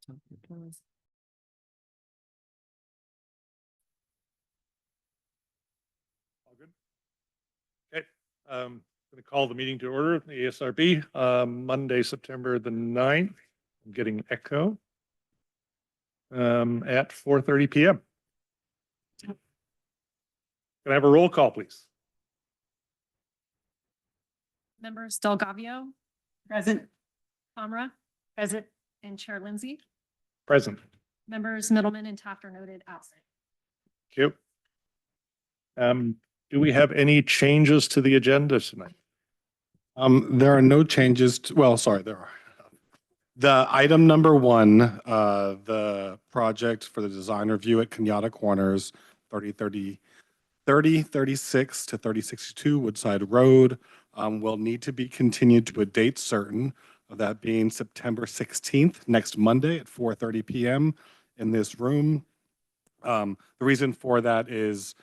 All good? Okay. Going to call the meeting to order, the ASRB, Monday, September the 9th. I'm getting echo. At 4:30 p.m. Can I have a roll call, please? Members Delgavio, Present. Comra, Present. and Chair Lindsay. Present. Members Middleman and Tafter noted absent. Thank you. Do we have any changes to the agenda tonight? There are no changes to, well, sorry, there are. The item number one, the project for the design review at Kenyatta Corners, 3036 to 3062 Woodside Road, will need to be continued to a date certain, of that being September 16th, next Monday at 4:30 p.m. in this room. The reason for that is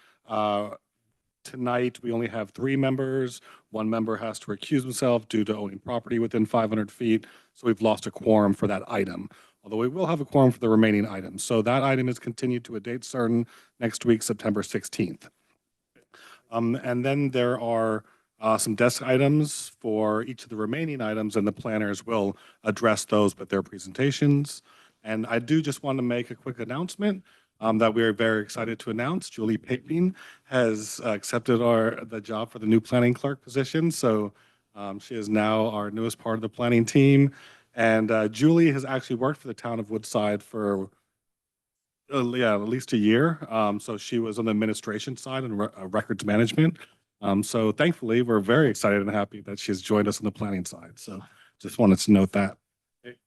tonight we only have 3 members. One member has to recuse himself due to owning property within 500 feet. So we've lost a quorum for that item, although we will have a quorum for the remaining items. So that item is continued to a date certain next week, September 16th. And then there are some desk items for each of the remaining items, and the planners will address those with their presentations. And I do just want to make a quick announcement that we are very excited to announce. Julie Paping has accepted the job for the new planning clerk position. So she is now our newest part of the planning team. And Julie has actually worked for the town of Woodside for at least a year. So she was on the administration side and records management. So thankfully, we're very excited and happy that she's joined us on the planning side. So just wanted to note that. Okay.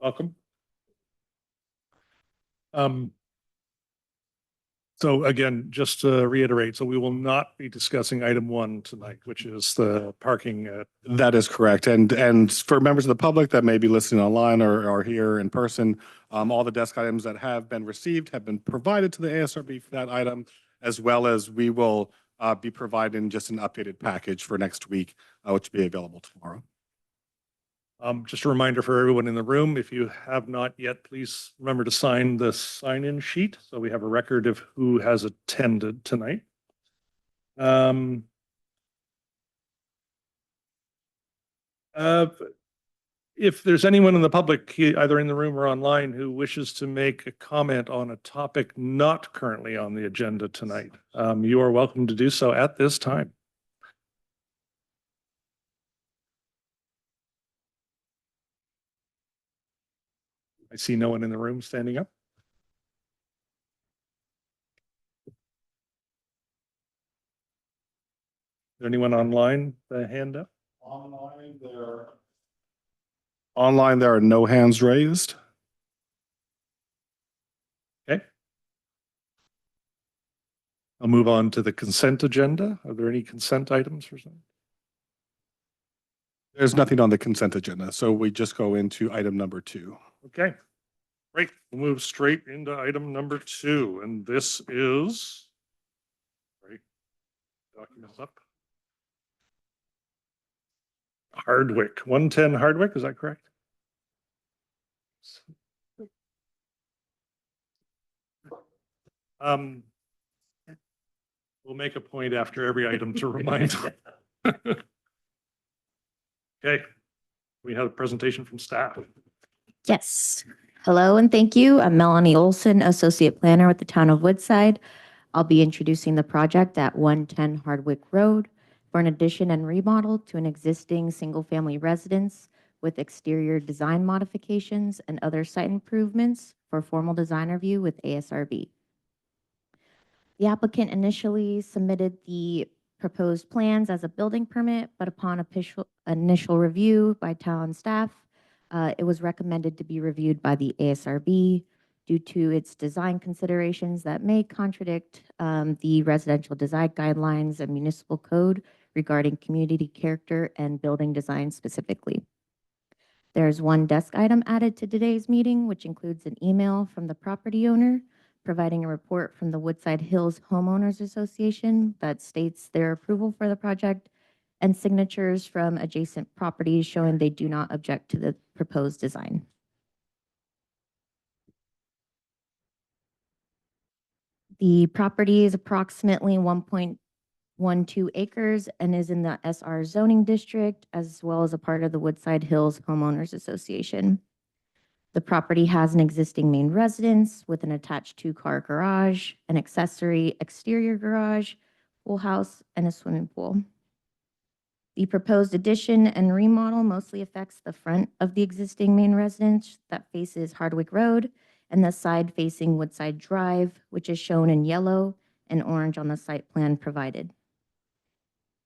Welcome. So again, just to reiterate, so we will not be discussing item 1 tonight, which is the parking. That is correct. And for members of the public that may be listening online or here in person, all the desk items that have been received have been provided to the ASRB for that item, as well as we will be providing just an updated package for next week, which will be available tomorrow. Just a reminder for everyone in the room, if you have not yet, please remember to sign the sign-in sheet so we have a record of who has attended tonight. If there's anyone in the public, either in the room or online, who wishes to make a comment on a topic not currently on the agenda tonight, you are welcome to do so at this time. I see no one in the room standing up. Is there anyone online, the hand up? Online, there are no hands raised. Okay. I'll move on to the consent agenda. Are there any consent items for some? There's nothing on the consent agenda, so we just go into item number 2. Okay, great. We'll move straight into item number 2, and this is, right, documents up. Hardwick, 110 Hardwick, is that correct? We'll make a point after every item to remind. Okay, we have a presentation from staff. Yes. Hello and thank you. I'm Melanie Olson, Associate Planner with the Town of Woodside. I'll be introducing the project at 110 Hardwick Road for an addition and remodel to an existing single-family residence with exterior design modifications and other site improvements for formal design review with ASRB. The applicant initially submitted the proposed plans as a building permit, but upon initial review by town staff, it was recommended to be reviewed by the ASRB due to its design considerations that may contradict the residential design guidelines and municipal code regarding community character and building design specifically. There's one desk item added to today's meeting, which includes an email from the property owner providing a report from the Woodside Hills Homeowners Association that states their approval for the project and signatures from adjacent properties showing they do not object to the proposed design. The property is approximately 1.12 acres and is in the SR zoning district, as well as a part of the Woodside Hills Homeowners Association. The property has an existing main residence with an attached two-car garage, an accessory exterior garage, pool house, and a swimming pool. The proposed addition and remodel mostly affects the front of the existing main residence that faces Hardwick Road and the side facing Woodside Drive, which is shown in yellow and orange on the site plan provided.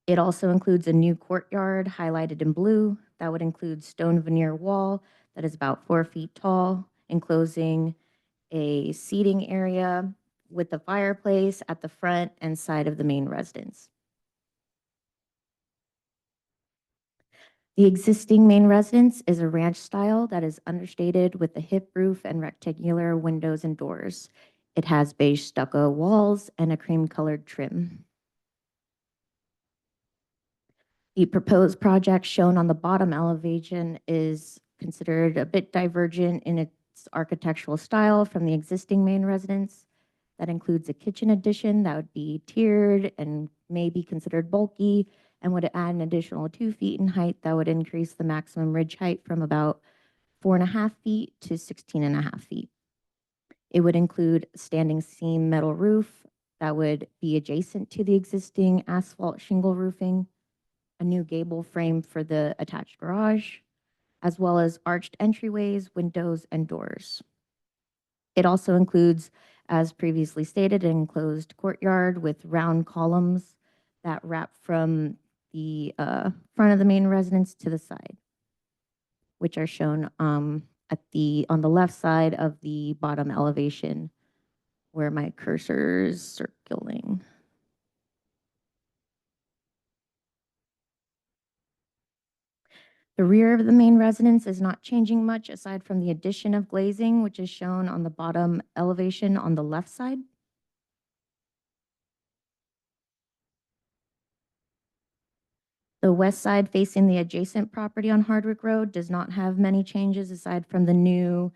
It also includes a new courtyard highlighted in blue that would include stone veneer wall that is about 4 feet tall, enclosing a seating area with a fireplace at the front and side of the main residence. The existing main residence is a ranch style that is understated with a hip roof and rectangular windows and doors. It has beige stucco walls and a cream-colored trim. The proposed project shown on the bottom elevation is considered a bit divergent in its architectural style from the existing main residence. That includes a kitchen addition that would be tiered and may be considered bulky, and would add an additional 2 feet in height that would increase the maximum ridge height from about 4.5 feet to 16.5 feet. It would include standing seam metal roof that would be adjacent to the existing asphalt shingle roofing, a new gable frame for the attached garage, as well as arched entryways, windows, and doors. It also includes, as previously stated, an enclosed courtyard with round columns that wrap from the front of the main residence to the side, which are shown on the left side of the bottom elevation where my cursor is circling. The rear of the main residence is not changing much aside from the addition of glazing, which is shown on the bottom elevation on the left side. The west side facing the adjacent property on Hardwick Road does not have many changes aside from the new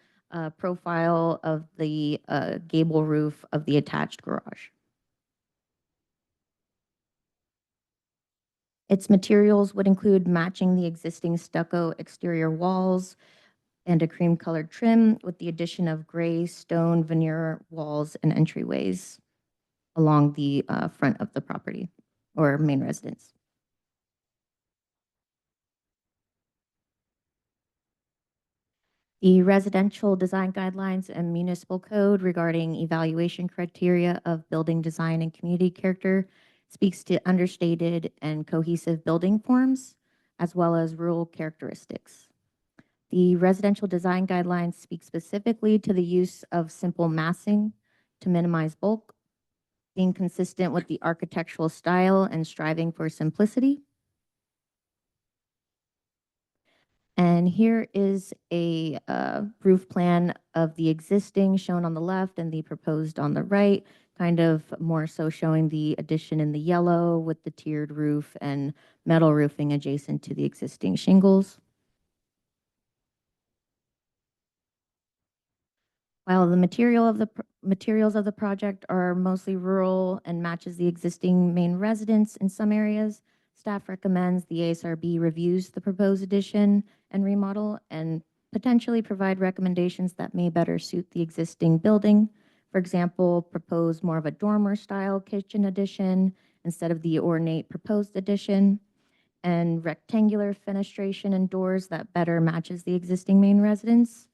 profile of the gable roof of the attached garage. Its materials would include matching the existing stucco exterior walls and a cream-colored trim with the addition of gray stone veneer walls and entryways along the front of the property or main residence. The residential design guidelines and municipal code regarding evaluation criteria of building design and community character speaks to understated and cohesive building forms, as well as rural characteristics. The residential design guidelines speak specifically to the use of simple massing to minimize bulk, being consistent with the architectural style and striving for simplicity. And here is a roof plan of the existing shown on the left and the proposed on the right, kind of more so showing the addition in the yellow with the tiered roof and metal roofing adjacent to the existing shingles. While the materials of the project are mostly rural and matches the existing main residence in some areas, staff recommends the ASRB reviews the proposed addition and remodel and potentially provide recommendations that may better suit the existing building. For example, propose more of a dormer style kitchen addition instead of the ornate proposed addition, and rectangular fenestration and doors that better matches the existing main residence.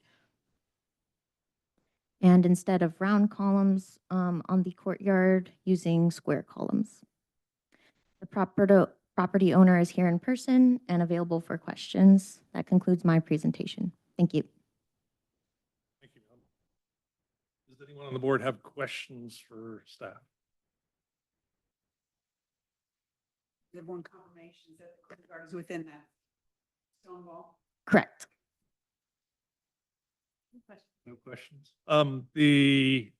And instead of round columns on the courtyard, using square columns. The property owner is here in person and available for questions. That concludes my presentation. Thank you. Thank you, Mel. Does anyone on the board have questions for staff? The one confirmation that the courtyard is within that stone wall. Correct. No questions. The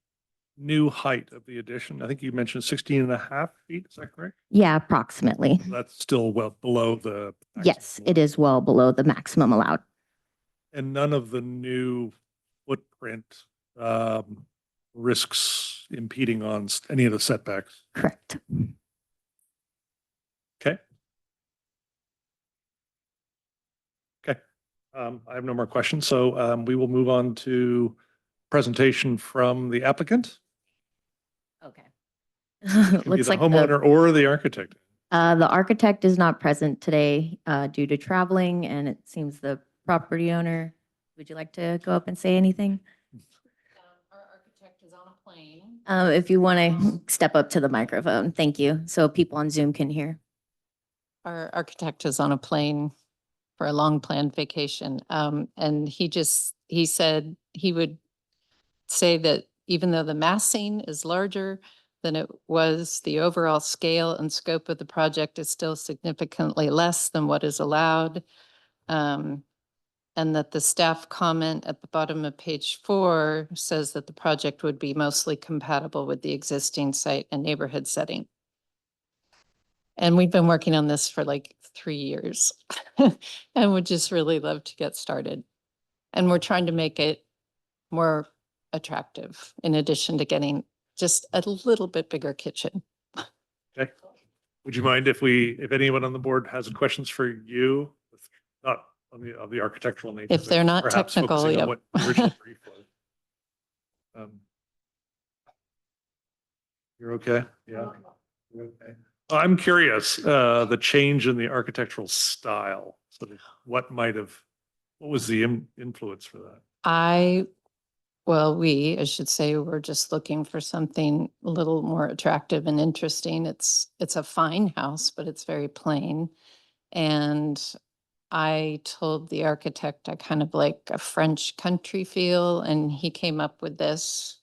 new height of the addition, I think you mentioned 16.5 feet, is that correct? Yeah, approximately. That's still well below the. Yes, it is well below the maximum allowed. And none of the new footprint risks impeding on any of the setbacks. Correct. Okay. Okay. I have no more questions, so we will move on to presentation from the applicant. Okay. It can be Looks the like the homeowner or the architect. architect is not present today due to traveling, and it seems the property owner. Would you like to go up and say anything? Our architect is on a plane. If you want to step up to the microphone, thank you, so people on Zoom can hear. Our architect is on a plane for a long planned vacation. And he said he would say that even though the massing is larger than it was, the overall scale and scope of the project is still significantly less than what is allowed. And that the staff comment at the bottom of page 4 says that the project would be mostly compatible with the existing site and neighborhood setting. And we've been working on this for like 3 years and would just really love to get started. And we're trying to make it more attractive in addition to getting just a little bit bigger kitchen. Okay. Would you mind if anyone on the board has questions for you? Not on the architectural nature. If but they're not perhaps technical, focusing on yep. what the original brief was. You're okay? Yeah. You're okay. I'm curious, the change in the architectural style. So what was the influence for that? I should say, we're just looking for something a little more attractive and interesting. It's a fine house, but it's very plain. And I told the architect I kind of like a French country feel, and he came up with this.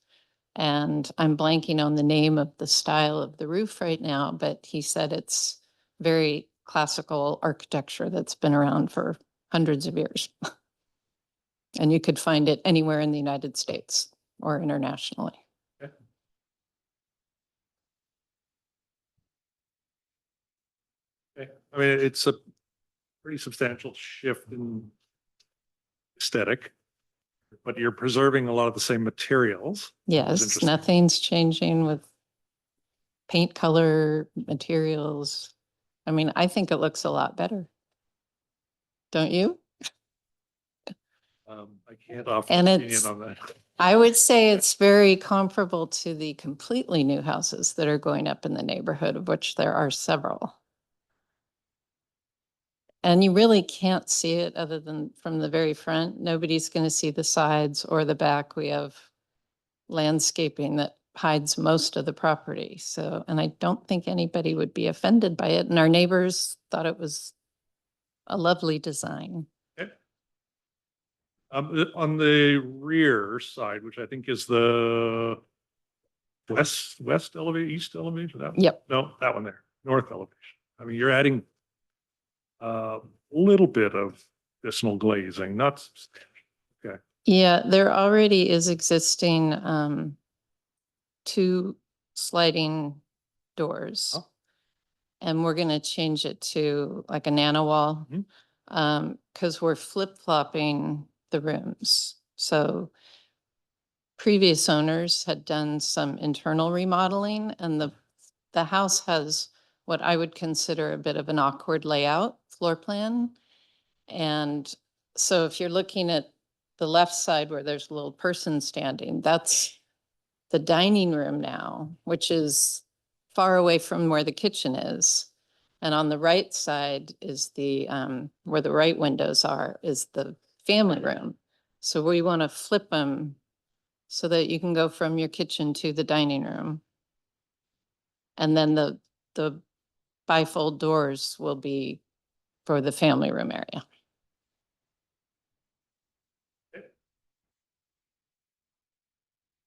And I'm blanking on the name of the style of the roof right now, but he said it's very classical architecture that's been around for hundreds of years. And you could find it anywhere in the United States or internationally. Okay. I mean, it's a pretty substantial shift in aesthetic, but you're preserving a lot of the same materials. Yes, interesting. nothing's changing with paint color, materials. I mean, I think it looks a lot better. Don't you? I can't offer And an opinion it's- on that. I would say it's very comparable to the completely new houses that are going up in the neighborhood, of which there are several. And you really can't see it other than from the very front. Nobody's going to see the sides or the back. We have landscaping that hides most of the property. So, and I don't think anybody would be offended by it. And our neighbors thought it was a lovely design. Okay. On the rear side, which I think is the west elevation, east elevation, that one? Yep. No, that one there, north elevation. I mean, you're adding a little bit of additional glazing, not substantial. Okay. Yeah, there already is existing 2 sliding doors. Oh. And we're gonna change it to like a nano wall. Mhm. Because we're flip-flopping the rooms. So previous owners had done some internal remodeling, and the house has what I would consider a bit of an awkward layout floor plan. And so if you're looking at the left side where there's a little person standing, that's the dining room now, which is far away from where the kitchen is. And on the right side is the, where the right windows are, is the family room. So we want to flip them so that you can go from your kitchen to the dining room. And then the bifold doors will be for the family room area.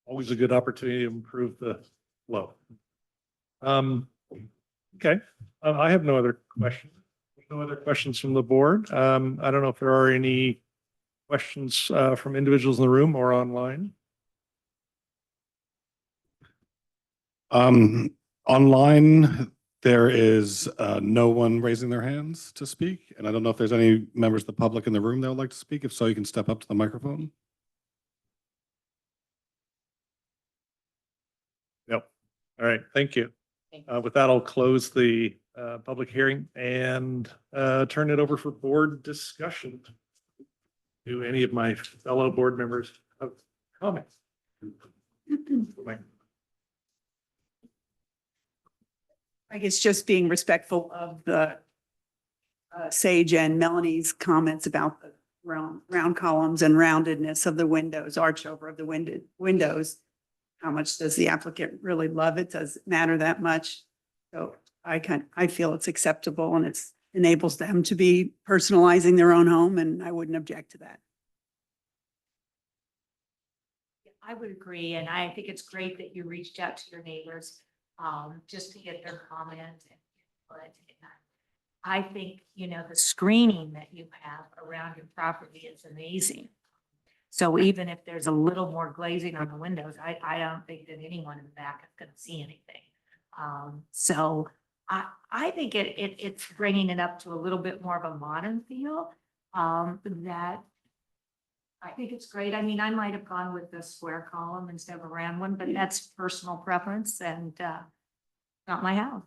Always a good opportunity to improve the flow. Okay, I have no other questions. No other questions from the board. I don't know if there are any questions from individuals in the room or online. Online, there is no one raising their hands to speak. And I don't know if there's any members of the public in the room that would like to speak. If so, you can step up to the microphone. All right, thank you. Thank you. With that, I'll close the public hearing and turn it over for board discussion. Do any of my fellow board members have comments? I guess just being respectful of the Sage and Melanie's comments about the round columns and roundedness of the windows, arch over of the windows. How much does the applicant really love it? Does it matter that much? So I feel it's acceptable and it's enables them to be personalizing their own home, and I wouldn't object to that. I would agree, and I think it's great that you reached out to your neighbors, just to get their comment and input. And I think, you know, the screening that you have around your property is amazing. So even if there's a little more glazing on the windows, I don't think that anyone in the back is gonna see anything. So I think it's bringing it up to a little bit more of a modern feel, that I think it's great. I mean, I might have gone with the square column instead of a round one, but that's personal preference and not my house.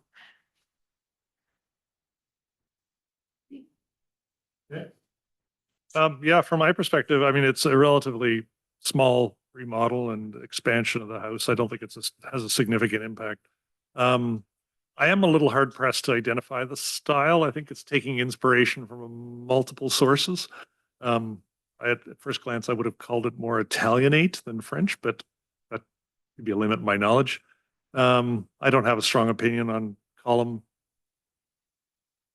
Yeah, from my perspective, I mean, it's a relatively small remodel and expansion of the house. I don't think has a significant impact. I am a little hard pressed to identify the style. I think it's taking inspiration from multiple sources. At first glance, I would have called it more Italianate than French, but that could be a limit in my knowledge. I don't have a strong opinion on column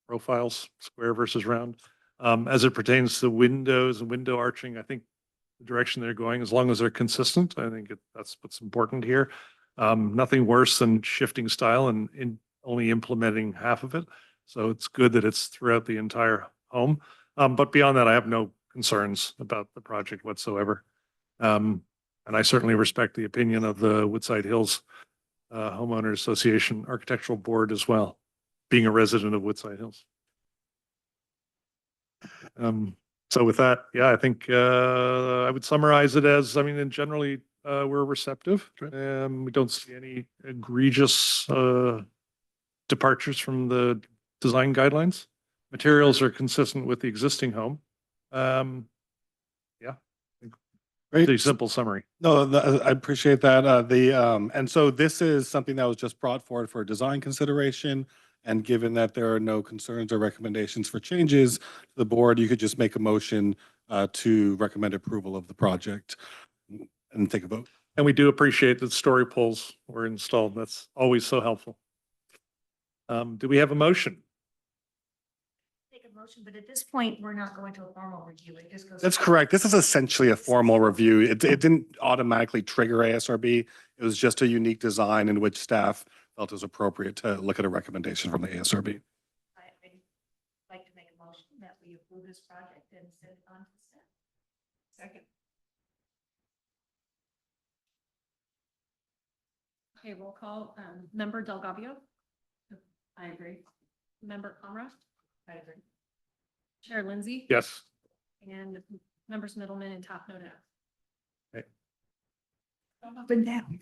profiles, square versus round. As it pertains to windows and window arching, I think the direction they're going, as long as they're consistent, I think that's what's important here. Nothing worse than shifting style and only implementing half of it. So it's good that it's throughout the entire home. But beyond that, I have no concerns about the project whatsoever. And I certainly respect the opinion of the Woodside Hills Homeowners Association Architectural Board as well, being a resident of Woodside Hills. So with that, yeah, I think I would summarize it as, I mean, and generally we're receptive. We don't see any egregious departures from the design guidelines. Materials are consistent with the existing home. Yeah, Great. pretty simple summary. No, I appreciate that. And so this is something that was just brought forward for design consideration. And given that there are no concerns or recommendations for changes to the board, you could just make a motion to recommend approval of the project and take a vote. And we do appreciate that story poles were installed. That's always so helpful. Do we have a motion? Take a motion, but at this point, we're not going to a formal review. It just goes. That's correct. This is essentially a formal review. It didn't automatically trigger ASRB. It was just a unique design in which staff felt it was appropriate to look at a recommendation from the ASRB. I'd like to make a motion that we approve this project and send it on to staff. Second. Okay, roll call. Member Delgavio. I agree. Member Comra. I agree. Chair Lindsay. Yes. And members Middleman and Taft noted. Up and down.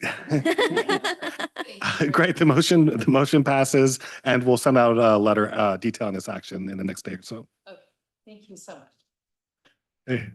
Great. The motion passes and we'll send out a letter detailing this action in the next day or so. Okay, thank you so much. Hey.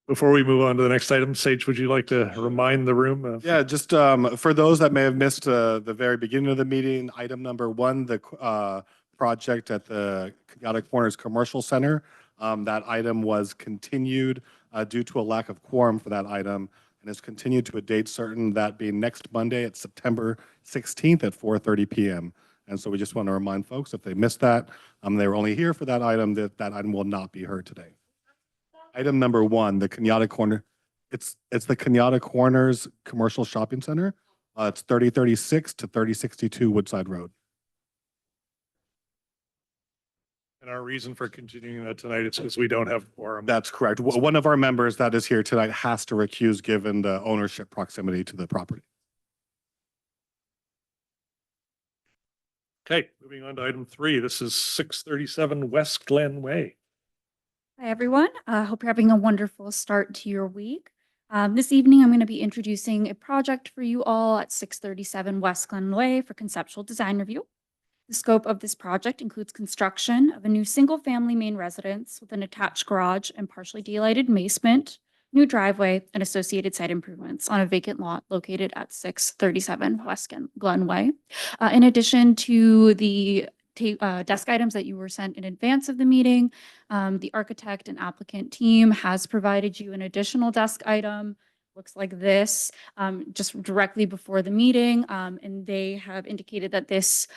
Before we move on to the next item, Sage, would you like to remind the room of? Yeah, just for those that may have missed the very beginning of the meeting, item number 1, the project at the Kenyatta Corners Commercial Center. That item was continued due to a lack of quorum for that item and is continued to a date certain, that being next Monday at September 16th at 4:30 p.m. And so we just want to remind folks, if they missed that, they were only here for that item, that item will not be heard today. Item number 1, the Kenyatta Corner. It's the Kenyatta Corners Commercial Shopping Center. It's 3036 to 3062 Woodside Road. And our reason for continuing that tonight is because we don't have quorum. That's correct. One of our members that is here tonight has to recuse given the ownership proximity to the property. Okay, moving on to item 3. This is 637 West Glen Way. Hi, everyone. I hope you're having a wonderful start to your week. This evening, I'm going to be introducing a project for you all at 637 West Glen Way for conceptual design review. The scope of this project includes construction of a new single-family main residence with an attached garage and partially daylighted basement, new driveway, and associated site improvements on a vacant lot located at 637 West Glen Way. In addition to the desk items that you were sent in advance of the meeting, the architect and applicant team has provided you an additional desk item. Looks like this, just directly before the meeting. And they have indicated that this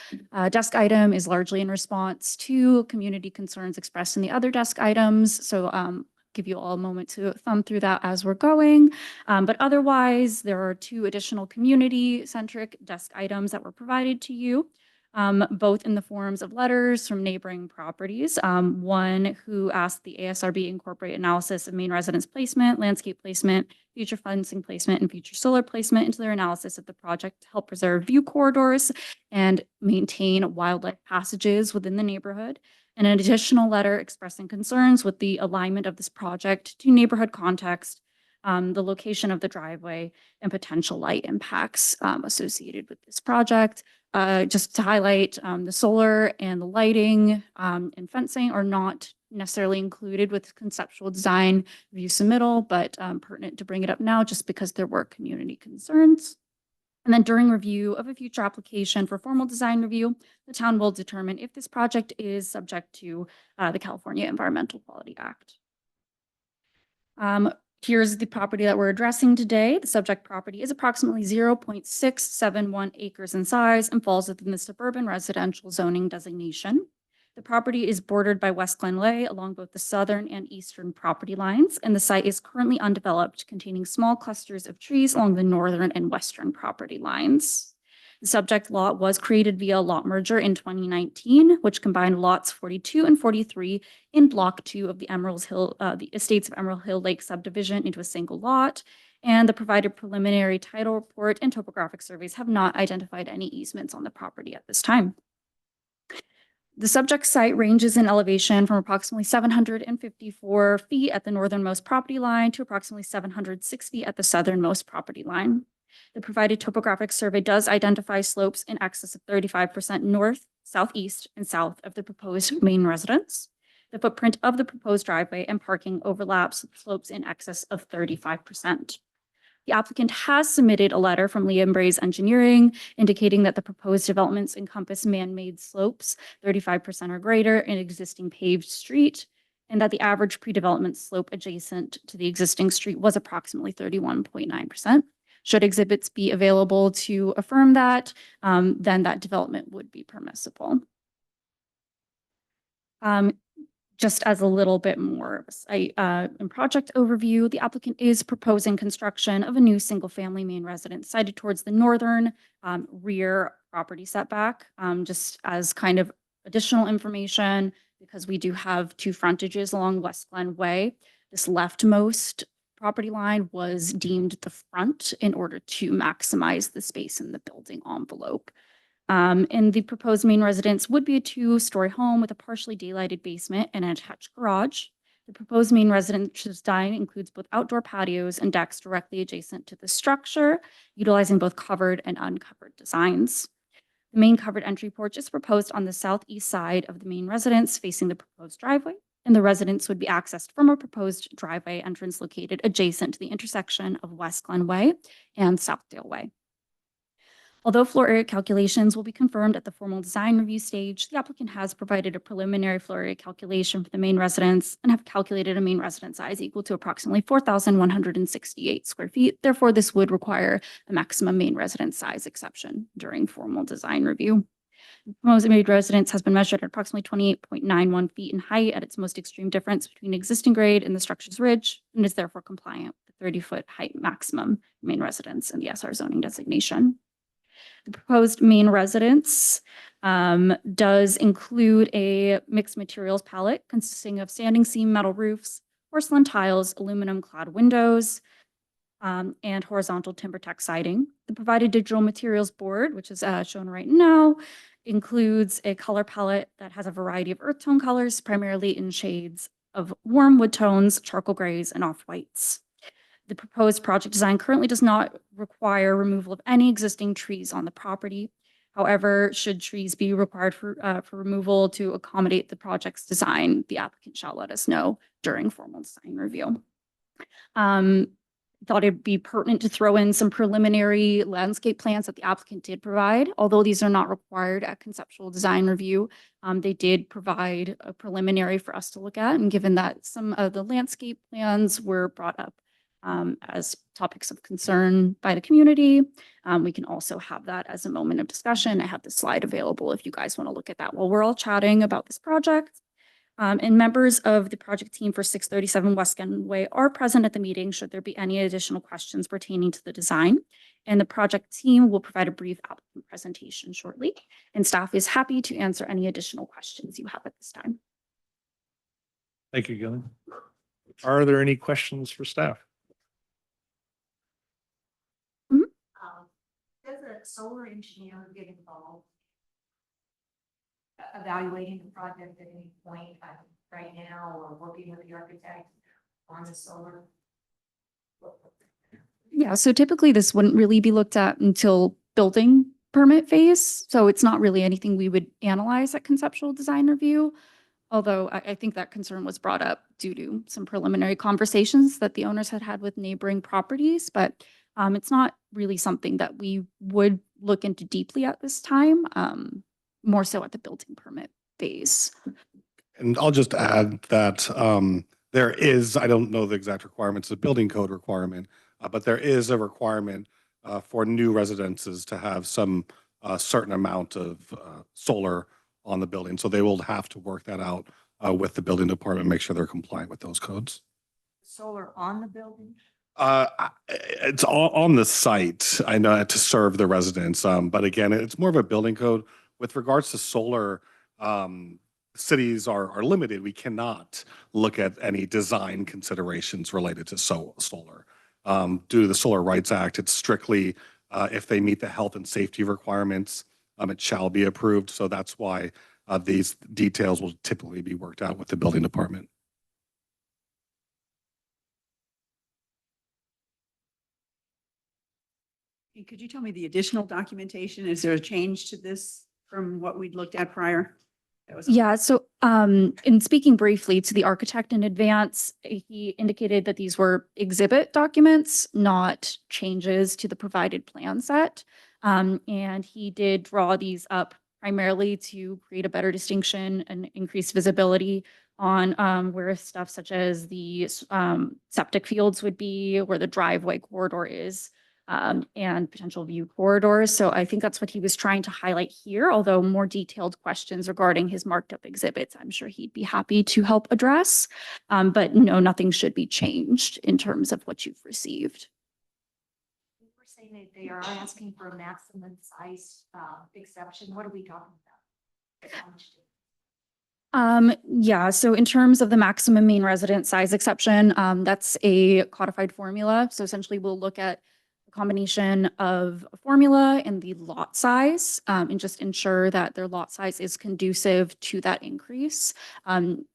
desk item is largely in response to community concerns expressed in the other desk items. So give you all a moment to thumb through that as we're going. But otherwise, there are 2 additional community-centric desk items that were provided to you. Both in the forms of letters from neighboring properties. One who asked the ASRB incorporate analysis of main residence placement, landscape placement, future fencing placement, and future solar placement into their analysis of the project to help preserve view corridors and maintain wildlife passages within the neighborhood. And an additional letter expressing concerns with the alignment of this project to neighborhood context, the location of the driveway, and potential light impacts associated with this project. Just to highlight, the solar and the lighting and fencing are not necessarily included with conceptual design review submittal, but pertinent to bring it up now just because there were community concerns. And then during review of a future application for formal design review, the town will determine if this project is subject to the California Environmental Quality Act. Here's the property that we're addressing today. The subject property is approximately 0.671 acres in size and falls within the suburban residential zoning designation. The property is bordered by West Glen Way along both the southern and eastern property lines, and the site is currently undeveloped, containing small clusters of trees along the northern and western property lines. The subject lot was created via lot merger in 2019, which combined lots 42 and 43 in Block 2 of the the Estates of Emerald Hill Lake subdivision into a single lot. And the provided preliminary title report and topographic surveys have not identified any easements on the property at this time. The subject site ranges in elevation from approximately 754 feet at the northernmost property line to approximately 706 feet at the southernmost property line. The provided topographic survey does identify slopes in excess of 35% north, southeast, and south of the proposed main residence. The footprint of the proposed driveway and parking overlaps slopes in excess of 35%. The applicant has submitted a letter from Liam Braze Engineering indicating that the proposed developments encompass man-made slopes 35% or greater in existing paved street, and that the average pre-development slope adjacent to the existing street was approximately 31.9%. Should exhibits be available to affirm that, then that development would be permissible. Just as a little bit more of a site and project overview, the applicant is proposing construction of a new single-family main residence sited towards the northern rear property setback. Just as kind of additional information, because we do have 2 frontages along West Glen Way, this leftmost property line was deemed the front in order to maximize the space in the building envelope. And the proposed main residence would be a 2-story home with a partially daylighted basement and an attached garage. The proposed main residence design includes both outdoor patios and decks directly adjacent to the structure, utilizing both covered and uncovered designs. The main covered entry porch is proposed on the southeast side of the main residence, facing the proposed driveway, and the residence would be accessed from a proposed driveway entrance located adjacent to the intersection of West Glen Way and Southdale Way. Although floor area calculations will be confirmed at the formal design review stage, the applicant has provided a preliminary floor area calculation for the main residence and have calculated a main residence size equal to approximately 4,168 square feet. Therefore, this would require a maximum main residence size exception during formal design review. The proposed main residence has been measured at approximately 28.91 feet in height at its most extreme difference between existing grade and the structure's ridge, and is therefore compliant with the 30-foot height maximum main residence in the SR zoning designation. The proposed main residence does include a mixed materials palette consisting of standing seam metal roofs, porcelain tiles, aluminum clad windows, and horizontal TimberTech siding. The provided digital materials board, which is shown right now, includes a color palette that has a variety of earth tone colors, primarily in shades of warm wood tones, charcoal grays, and off-whites. The proposed project design currently does not require removal of any existing trees on the property. However, should trees be required for removal to accommodate the project's design, the applicant shall let us know during formal design review. Thought it'd be pertinent to throw in some preliminary landscape plans that the applicant did provide. Although these are not required at conceptual design review, they did provide a preliminary for us to look at. And given that some of the landscape plans were brought up as topics of concern by the community, we can also have that as a moment of discussion. I have the slide available if you guys want to look at that while we're all chatting about this project. And members of the project team for 637 West Gunway are present at the meeting should there be any additional questions pertaining to the design. And the project team will provide a brief applicant presentation shortly. And staff is happy to answer any additional questions you have at this time. Thank you, Gillian. Are there any questions for staff? Does a solar engineer get involved evaluating the project at any point right now, or working with the architect on the solar? Yeah, so typically this wouldn't really be looked at until building permit phase. So it's not really anything we would analyze at conceptual design review. Although I think that concern was brought up due to some preliminary conversations that the owners had with neighboring properties, but it's not really something that we would look into deeply at this time, more so at the building permit phase. And I'll just add that there is, I don't know the exact requirements, a building code requirement, but there is a requirement for new residences to have some certain amount of solar on the building. So they will have to work that out with the building department, make sure they're compliant with those codes. Solar on the building? It's all on the site, I know, to serve the residents. But again, it's more of a building code. With regards to solar, cities are limited. We cannot look at any design considerations related to solar. Due to the Solar Rights Act, it's strictly if they meet the health and safety requirements, it shall be approved. So that's why these details will typically be worked out with the building department. And could you tell me the additional documentation? Is there a change to this from what we'd looked at prior? That was Yeah, so in speaking briefly to the architect in advance, he indicated that these were exhibit documents, not changes to the provided plan set. And he did draw these up primarily to create a better distinction and increase visibility on where stuff such as the septic fields would be, where the driveway corridor is, and potential view corridors. So I think that's what he was trying to highlight here, although more detailed questions regarding his marked up exhibits, I'm sure he'd be happy to help address. But no, nothing should be changed in terms of what you've received. We're saying that they are asking for a maximum size exception. What are we talking about? How much Yeah, so in terms of the maximum main residence size exception, that's a codified formula. So essentially we'll look at combination of a formula and the lot size, and just ensure that their lot size is conducive to that increase.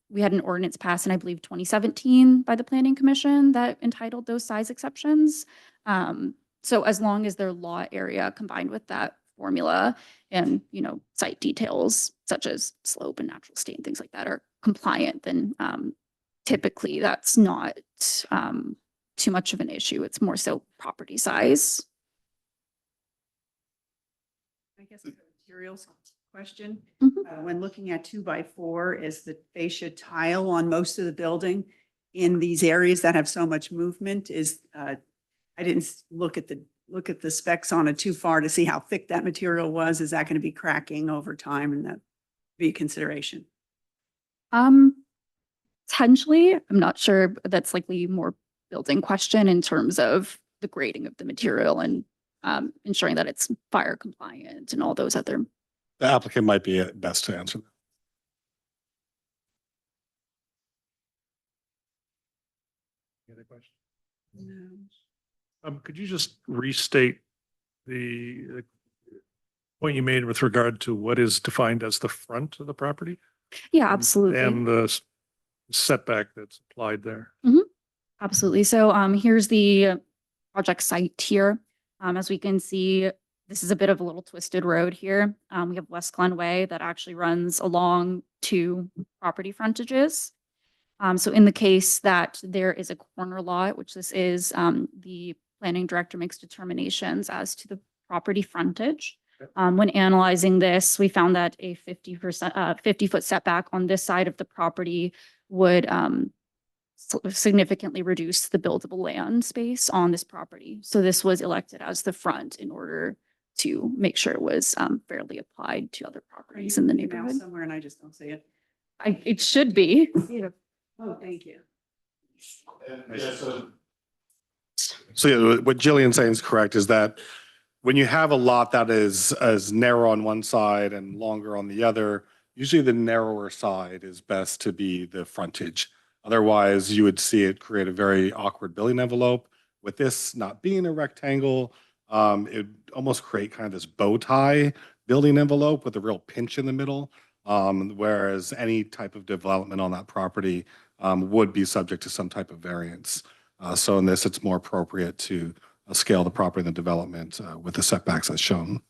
We had an ordinance passed in, I believe, 2017 by the Planning Commission that entitled those size exceptions. So as long as their lot area combined with that formula and, site details such as slope and natural state and things like that are compliant, then typically that's not too much of an issue. It's more so property size. I guess a materials question. Mhm. When looking at 2x4, is the fascia tile on most of the building in these areas that have so much movement I didn't look at the specs on it too far to see how thick that material was. Is that going to be cracking over time, and that be a consideration? Potentially, I'm not sure. But that's likely more building question in terms of the grading of the material and ensuring that it's fire compliant and all those other. The applicant might be best to answer that. Any other questions? No. Could you just restate the point you made with regard to what is defined as the front of the property? Yeah, absolutely. And the setback that's applied there. Absolutely. So here's the project site here. As we can see, this is a bit of a little twisted road here. We have West Glen Way that actually runs along two property frontages. So in the case that there is a corner lot, which this is, the planning director makes determinations as to the property frontage. When analyzing this, we found that a 50-foot setback on this side of the property would significantly reduce the buildable land space on this property. So this was elected as the front in order to make sure it was fairly applied to other properties in the Your mouse neighborhood. Somewhere and I just don't see it. It should be. Oh, thank you. So yeah, what Jillian's saying is correct, is that when you have a lot that is as narrow on one side and longer on the other, usually the narrower side is best to be the frontage. Otherwise, you would see it create a very awkward building envelope. With this not being a rectangle, it would almost create kind of this bow tie building envelope with a real pinch in the middle. Whereas any type of development on that property would be subject to some type of variance. So in this, it's more appropriate to scale the property and the development with the setbacks as shown.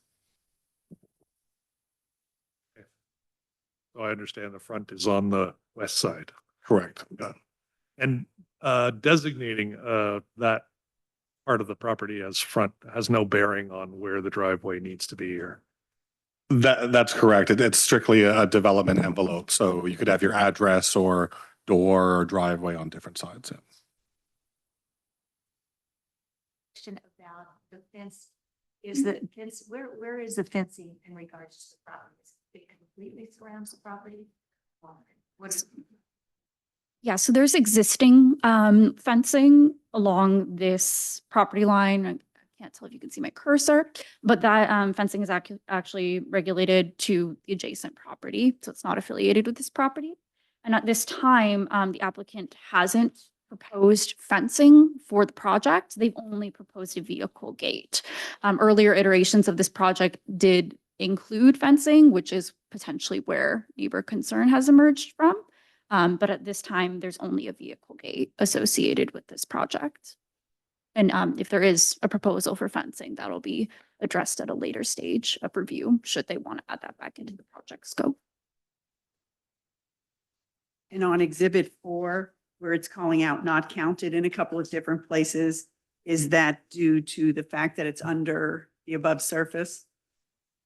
So I understand the front is on the west side. Correct. Yeah. And designating that part of the property as front has no bearing on where the driveway needs to be here. That's correct. It's strictly a development envelope. So you could have your address or door or driveway on different sides. Yeah. Question about the fence. Is the fence, where is the fencing in regards to the property? It completely surrounds the property? What's, Yeah, so there's existing fencing along this property line. I can't tell if you can see my cursor, but that fencing is actually regulated to the adjacent property, so it's not affiliated with this property. And at this time, the applicant hasn't proposed fencing for the project. They've only proposed a vehicle gate. Earlier iterations of this project did include fencing, which is potentially where neighbor concern has emerged from. But at this time, there's only a vehicle gate associated with this project. And if there is a proposal for fencing, that'll be addressed at a later stage of review, should they want to add that back into the project scope. And on exhibit 4, where it's calling out not counted in a couple of different places, is that due to the fact that it's under the above surface?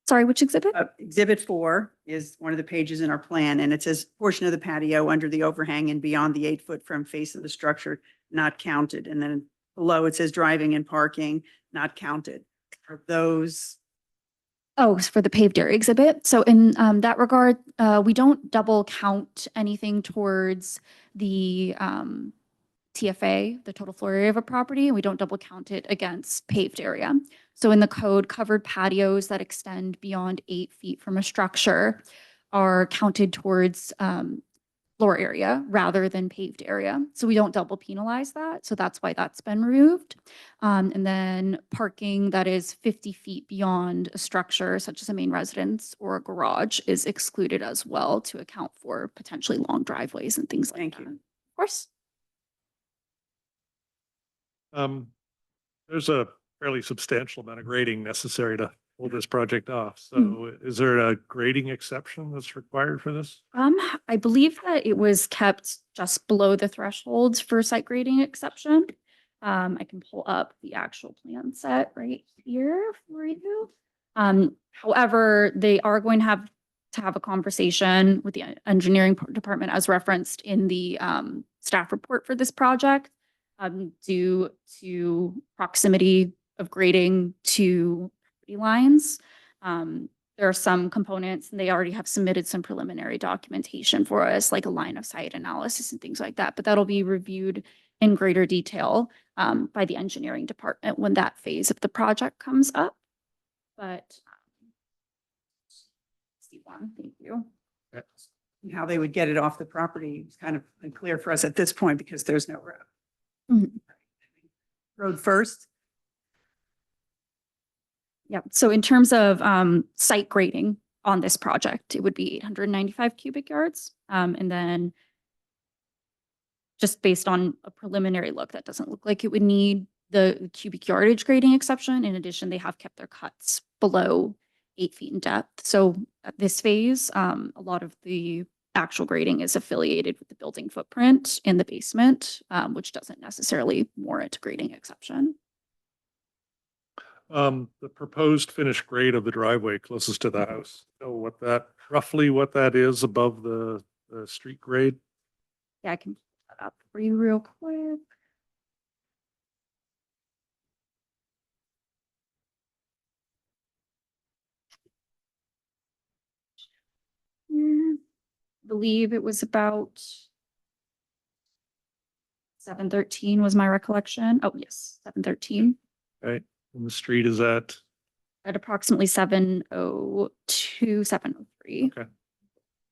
Sorry, which exhibit? Exhibit 4 is one of the pages in our plan, and it says portion of the patio under the overhang and beyond the 8-foot from face of the structure not counted. And then below it says driving and parking not counted. Are those? Oh, it's for the paved area exhibit. So in that regard, we don't double count anything towards the TFA, the total floor area of a property, and we don't double count it against paved area. So in the code, covered patios that extend beyond 8 feet from a structure are counted towards floor area rather than paved area. So we don't double penalize that. So that's why that's been removed. And then parking that is 50 feet beyond a structure such as a main residence or a garage is excluded as well to account for potentially long driveways and things like Thank that. you. Of course. There's a fairly substantial amount of grading necessary to pull this project off. So is there a grading exception that's required for this? I believe that it was kept just below the thresholds for site grading exception. I can pull up the actual plan set right here for you. However, they are going to have a conversation with the engineering department as referenced in the staff report for this project, due to proximity of grading to property lines. There are some components and they already have submitted some preliminary documentation for us, like a line of sight analysis and things like that, but that'll be reviewed in greater detail by the engineering department when that phase of the project comes up. But thank you. How they would get it off the property is kind of unclear for us at this point because there's no road. Mhm. Road first? Yeah, so in terms of site grading on this project, it would be 895 cubic yards. And then just based on a preliminary look, that doesn't look like it would need the cubic yardage grading exception. In addition, they have kept their cuts below 8 feet in depth. So at this phase, a lot of the actual grading is affiliated with the building footprint in the basement, which doesn't necessarily warrant a grading exception. The proposed finished grade of the driveway closest to the house, know what that, roughly what that is above the street grade? Yeah, I can pull that up for you real quick. Believe it was about 713 was my recollection. Oh, yes, 713 Right, and the street is at, at approximately 702, 703. okay,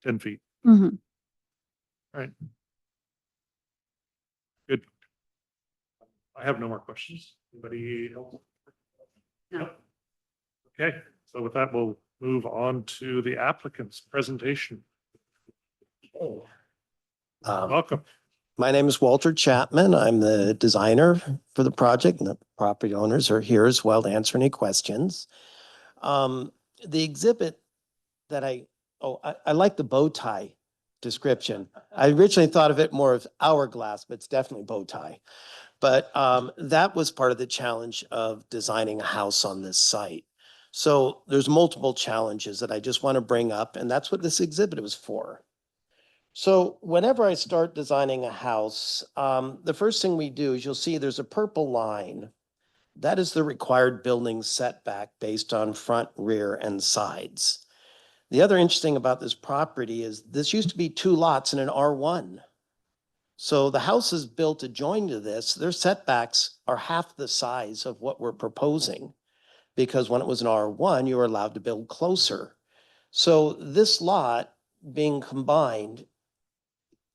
10 feet. Mhm. Good. I have no more questions. Anybody else? No. Okay, so with that, we'll move on to the applicant's presentation. Welcome. My name is Walter Chapman. I'm the designer for the project, and the property owners are here as well to answer any questions. The exhibit that I like the bow tie description. I originally thought of it more of hourglass, but it's definitely bow tie. But that was part of the challenge of designing a house on this site. So there's multiple challenges that I just want to bring up, and that's what this exhibit was for. So whenever I start designing a house, the first thing we do is you'll see there's a purple line. That is the required building setback based on front, rear, and sides. The other interesting about this property is this used to be 2 lots in an R1. So the houses built adjoining to this, their setbacks are half the size of what we're proposing. Because when it was an R1, you were allowed to build closer. So this lot being combined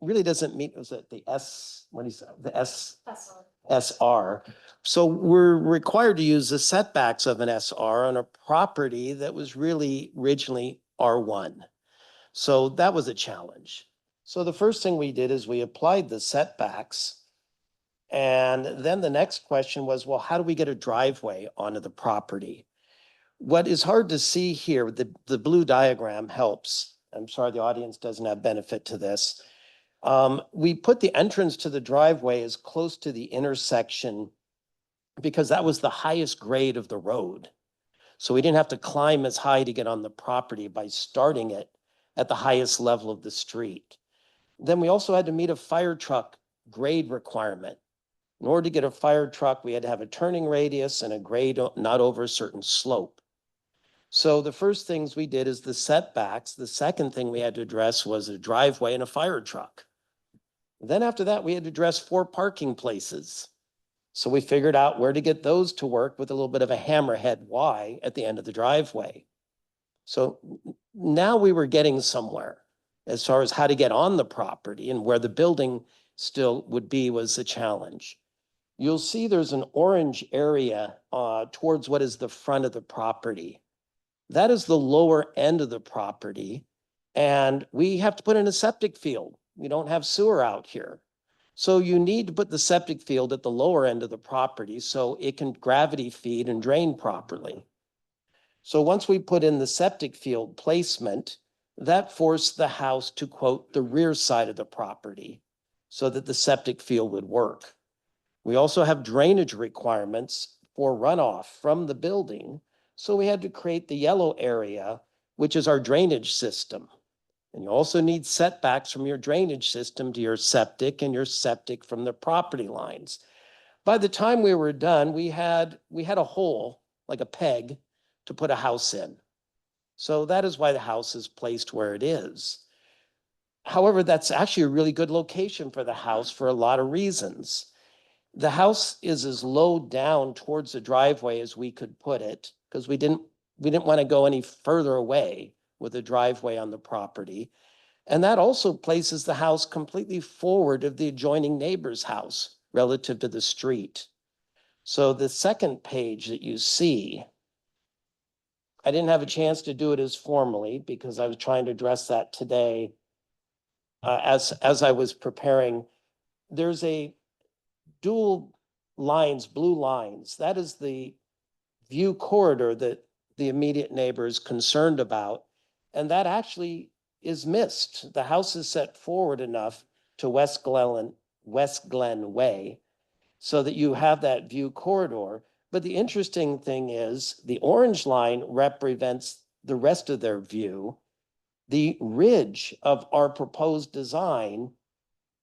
really doesn't meet, was it the S, what do you say, the SR. So we're required to use the setbacks of an SR on a property that was really originally R1. So that was a challenge. So the first thing we did is we applied the setbacks. And then the next question was, well, how do we get a driveway onto the property? What is hard to see here, the blue diagram helps. I'm sorry, the audience doesn't have benefit to this. We put the entrance to the driveway as close to the intersection because that was the highest grade of the road. So we didn't have to climb as high to get on the property by starting it at the highest level of the street. Then we also had to meet a fire truck grade requirement. In order to get a fire truck, we had to have a turning radius and a grade not over a certain slope. So the first things we did is the setbacks. The second thing we had to address was a driveway and a fire truck. Then after that, we had to address 4 parking places. So we figured out where to get those to work with a little bit of a hammerhead Y at the end of the driveway. So now we were getting somewhere as far as how to get on the property, and where the building still would be was the challenge. You'll see there's an orange area towards what is the front of the property. That is the lower end of the property, and we have to put in a septic field. We don't have sewer out here. So you need to put the septic field at the lower end of the property so it can gravity feed and drain properly. So once we put in the septic field placement, that forced the house to quote the rear side of the property so that the septic field would work. We also have drainage requirements for runoff from the building. So we had to create the yellow area, which is our drainage system. And you also need setbacks from your drainage system to your septic, and your septic from the property lines. By the time we were done, we had a hole, like a peg, to put a house in. So that is why the house is placed where it is. However, that's actually a really good location for the house for a lot of reasons. The house is as low down towards the driveway as we could put it, because we didn't want to go any further away with a driveway on the property. And that also places the house completely forward of the adjoining neighbor's house relative to the street. So the second page that you see, I didn't have a chance to do it as formally because I was trying to address that today as I was preparing. there's a dual lines, blue lines. That is the view corridor that the immediate neighbor is concerned about. And that actually is missed. The house is set forward enough to West Glen Way so that you have that view corridor. But the interesting thing is the orange line represents the rest of their view. The ridge of our proposed design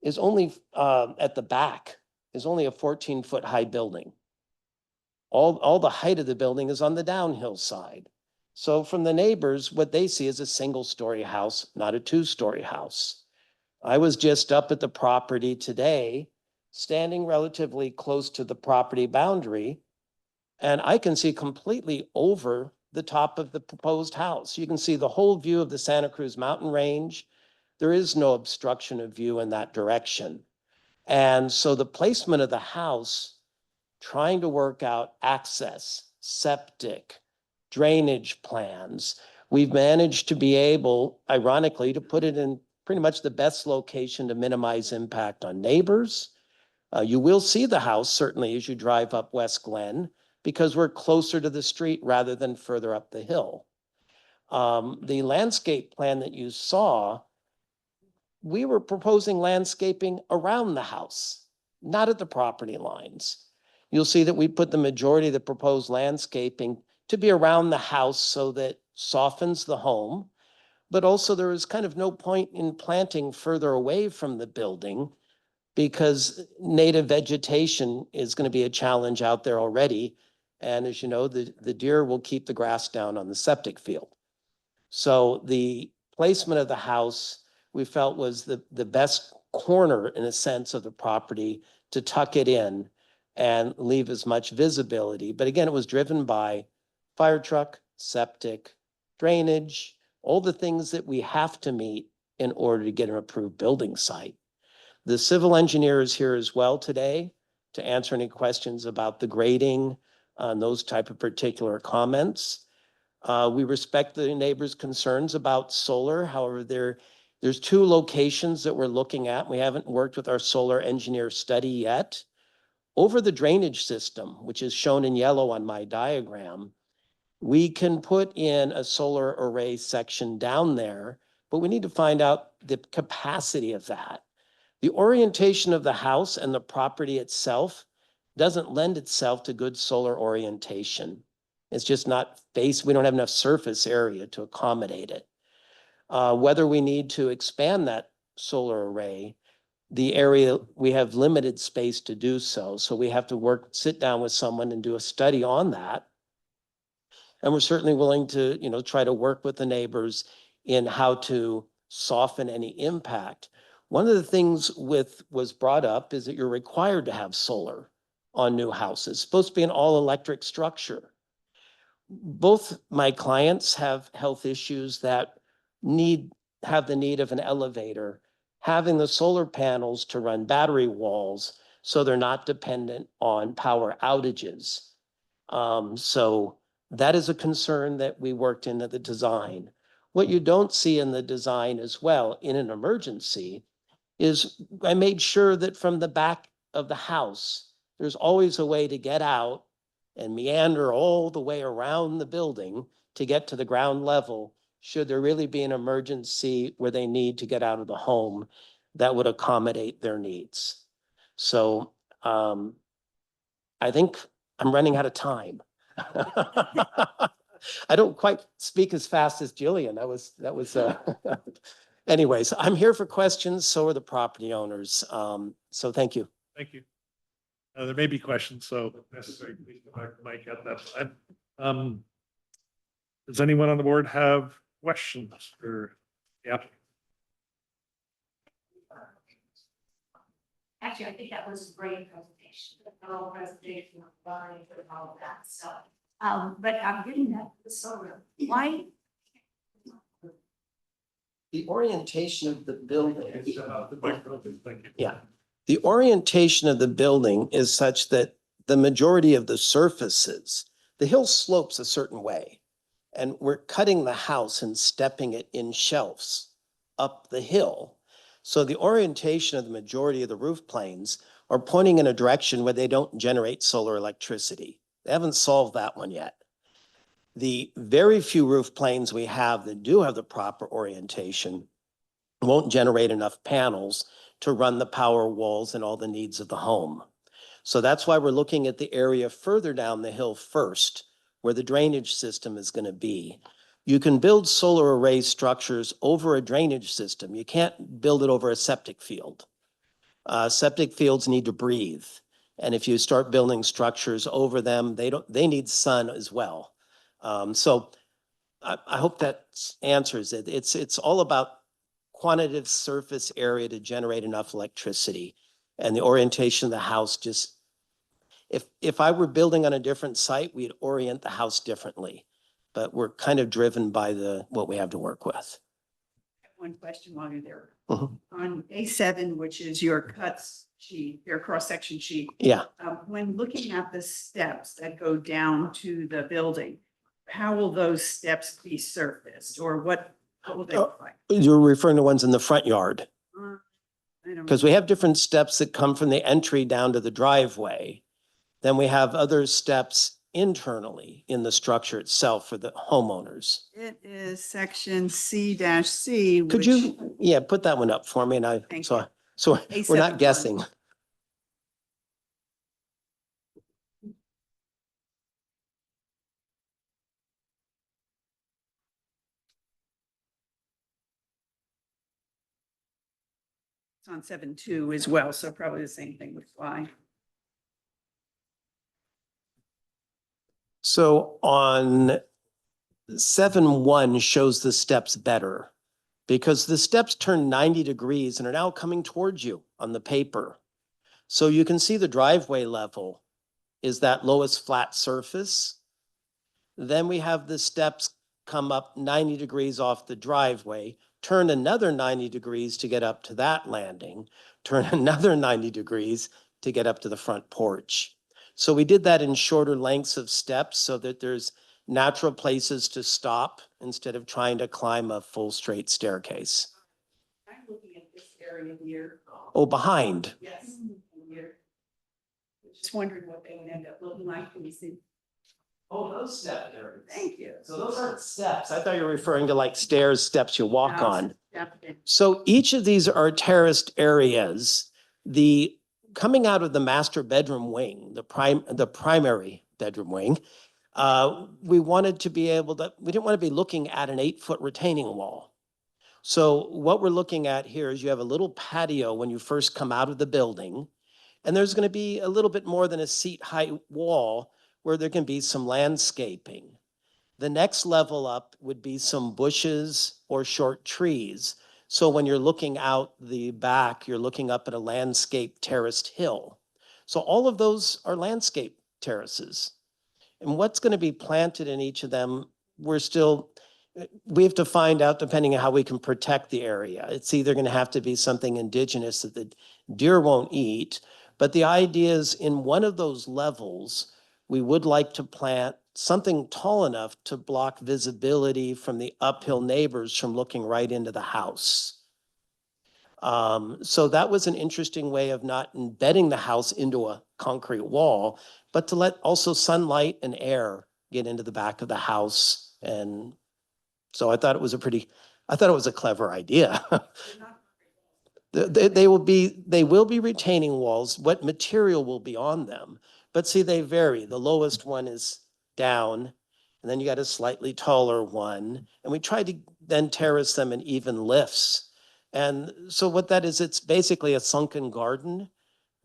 is only at the back, is only a 14-foot high building. All the height of the building is on the downhill side. So from the neighbors, what they see is a single-story house, not a two-story house. I was just up at the property today, standing relatively close to the property boundary, and I can see completely over the top of the proposed house. You can see the whole view of the Santa Cruz Mountain Range. There is no obstruction of view in that direction. And so the placement of the house, trying to work out access, septic, drainage plans, we've managed to be able, ironically, to put it in pretty much the best location to minimize impact on neighbors. You will see the house certainly as you drive up West Glen because we're closer to the street rather than further up the hill. The landscape plan that you saw, we were proposing landscaping around the house, not at the property lines. You'll see that we put the majority of the proposed landscaping to be around the house so that softens the home. But also there is kind of no point in planting further away from the building because native vegetation is going to be a challenge out there already. And as you know, the deer will keep the grass down on the septic field. So the placement of the house we felt was the best corner in a sense of the property to tuck it in and leave as much visibility. But again, it was driven by fire truck, septic, drainage, all the things that we have to meet in order to get an approved building site. The civil engineer is here as well today to answer any questions about the grading and those type of particular comments. We respect the neighbors' concerns about solar. However, there's two locations that we're looking at. We haven't worked with our solar engineer study yet. Over the drainage system, which is shown in yellow on my diagram, we can put in a solar array section down there, but we need to find out the capacity of that. The orientation of the house and the property itself doesn't lend itself to good solar orientation. It's just not base. We don't have enough surface area to accommodate it. Whether we need to expand that solar array, the area, we have limited space to do so. So we have to sit down with someone and do a study on that. And we're certainly willing to, try to work with the neighbors in how to soften any impact. One of the things was brought up is that you're required to have solar on new houses. It's supposed to be an all-electric structure. Both my clients have health issues that have the need of an elevator, having the solar panels to run battery walls so they're not dependent on power outages. So that is a concern that we worked into the design. What you don't see in the design as well in an emergency is I made sure that from the back of the house, there's always a way to get out and meander all the way around the building to get to the ground level should there really be an emergency where they need to get out of the home that would accommodate their needs. So I think I'm running out of time. I don't quite speak as fast as Jillian. That was anyways, I'm here for questions. So are the property owners. So thank you. Thank you. There may be questions, so if necessary, please go back to Mike at that time. Does anyone on the board have questions for the applicant? Actually, I think that was a great presentation, the thorough presentation of learning and all of that. So, but I'm getting that to the solar. Why? The orientation of the building. Thank you. Yeah. The orientation of the building is such that the majority of the surfaces, the hill slopes a certain way, and we're cutting the house and stepping it in shelves up the hill. So the orientation of the majority of the roof planes are pointing in a direction where they don't generate solar electricity. They haven't solved that one yet. The very few roof planes we have that do have the proper orientation won't generate enough panels to run the power walls and all the needs of the home. So that's why we're looking at the area further down the hill first, where the drainage system is going to be. You can build solar array structures over a drainage system. You can't build it over a septic field. Septic fields need to breathe. And if you start building structures over them, they need sun as well. So I hope that answers it. It's all about quantitative surface area to generate enough electricity. And the orientation of the house just, if I were building on a different site, we'd orient the house differently. But we're kind of driven by what we have to work with. One question while you're there. Mhm. On A7, which is your cuts sheet, your cross-section sheet, Yeah. when looking at the steps that go down to the building, how will those steps be surfaced or what will they look like? You're referring to ones in the front yard, I don't because we have different steps that come from the entry down to the driveway. Then we have other steps internally in the structure itself for the homeowners. It is section C-C. Could you, yeah, put that one up for me and Thank so you. we're A7 not one. guessing. It's on 7.2 as well, so probably the same thing would fly. So on 7.1 shows the steps better because the steps turn 90 degrees and are now coming towards you on the paper. So you can see the driveway level is that lowest flat surface. Then we have the steps come up 90 degrees off the driveway, turn another 90 degrees to get up to that landing, turn another 90 degrees to get up to the front porch. So we did that in shorter lengths of steps so that there's natural places to stop instead of trying to climb a full straight staircase. I'm looking at this area here. Oh, behind. Yes. Here. Just wondering what they would end up looking like when you see. Oh, those step areas. Thank you. So those aren't steps. I thought you were referring to like stairs, steps you walk No, on. definitely. So each of these are terraced areas. The coming out of the master bedroom wing, the primary bedroom wing, we wanted to be able to, we didn't want to be looking at an 8-foot retaining wall. So what we're looking at here is you have a little patio when you first come out of the building, and there's going to be a little bit more than a seat height wall where there can be some landscaping. The next level up would be some bushes or short trees. So when you're looking out the back, you're looking up at a landscape terraced hill. So all of those are landscape terraces. And what's going to be planted in each of them, we have to find out depending on how we can protect the area. It's either going to have to be something indigenous that the deer won't eat, but the idea is in one of those levels, we would like to plant something tall enough to block visibility from the uphill neighbors from looking right into the house. So that was an interesting way of not embedding the house into a concrete wall, but to let also sunlight and air get into the back of the house. And so I thought it was a clever idea. They will be retaining walls. What material will be on them? But see, they vary. The lowest one is down, and then you got a slightly taller one. And we tried to then terrace them in even lifts. And so what that is, it's basically a sunken garden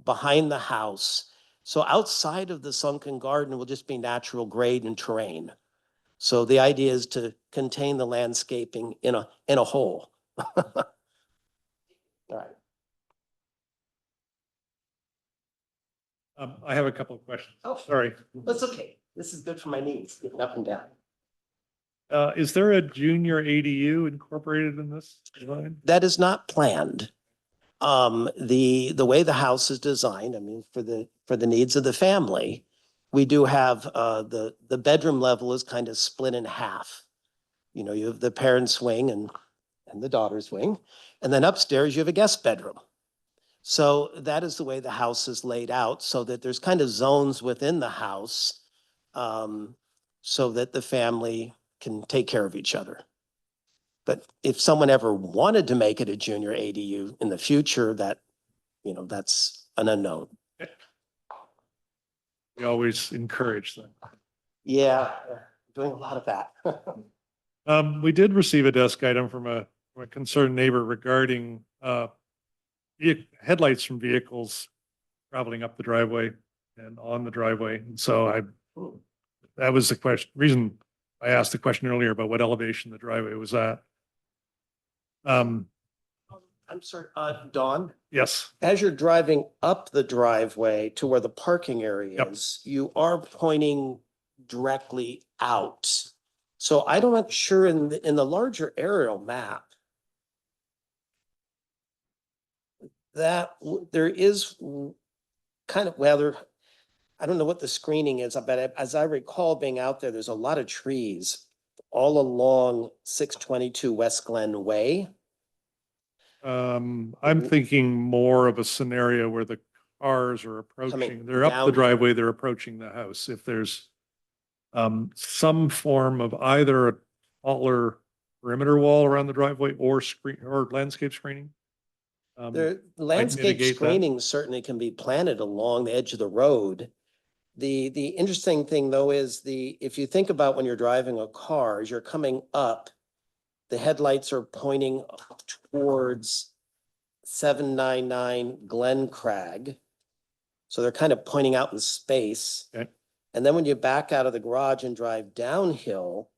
behind the house. So outside of the sunken garden will just be natural grade and terrain. So the idea is to contain the landscaping in a hole. All right. I have a couple of questions. Oh. Sorry. That's okay. This is good for my knees, getting up and down. Is there a junior ADU incorporated in this design? That is not planned. The way the house is designed, I mean, for the needs of the family, we do have, the bedroom level is kind of split in half. You know, you have the parents' wing and the daughter's wing. And then upstairs, you have a guest bedroom. So that is the way the house is laid out, so that there's kind of zones within the house, so that the family can take care of each other. But if someone ever wanted to make it a junior ADU in the future, that, that's an unknown. We always encourage them. Yeah, doing a lot of that. We did receive a desk item from a concerned neighbor regarding headlights from vehicles traveling up the driveway and on the driveway. And so that was the reason I asked the question earlier about what elevation the driveway was at. I'm sorry, Dawn, Yes, as you're driving up the driveway to where the parking area Yep. is, you are pointing directly out. So I'm not sure in the larger aerial map that there is kind of, I don't know what the screening is, but as I recall being out there, there's a lot of trees all along 622 West Glen Way. I'm thinking more of a scenario where the cars are approaching, they're up down the here. driveway, they're approaching the house. If there's some form of either a taller perimeter wall around the driveway or screen or landscape screening. The landscape mitigate that. screening certainly can be planted along the edge of the road. The interesting thing though is if you think about when you're driving a car, as you're coming up, the headlights are pointing towards 799 Glen Crag. So they're kind of pointing out in space. Okay. And then when you back out of the garage and drive downhill,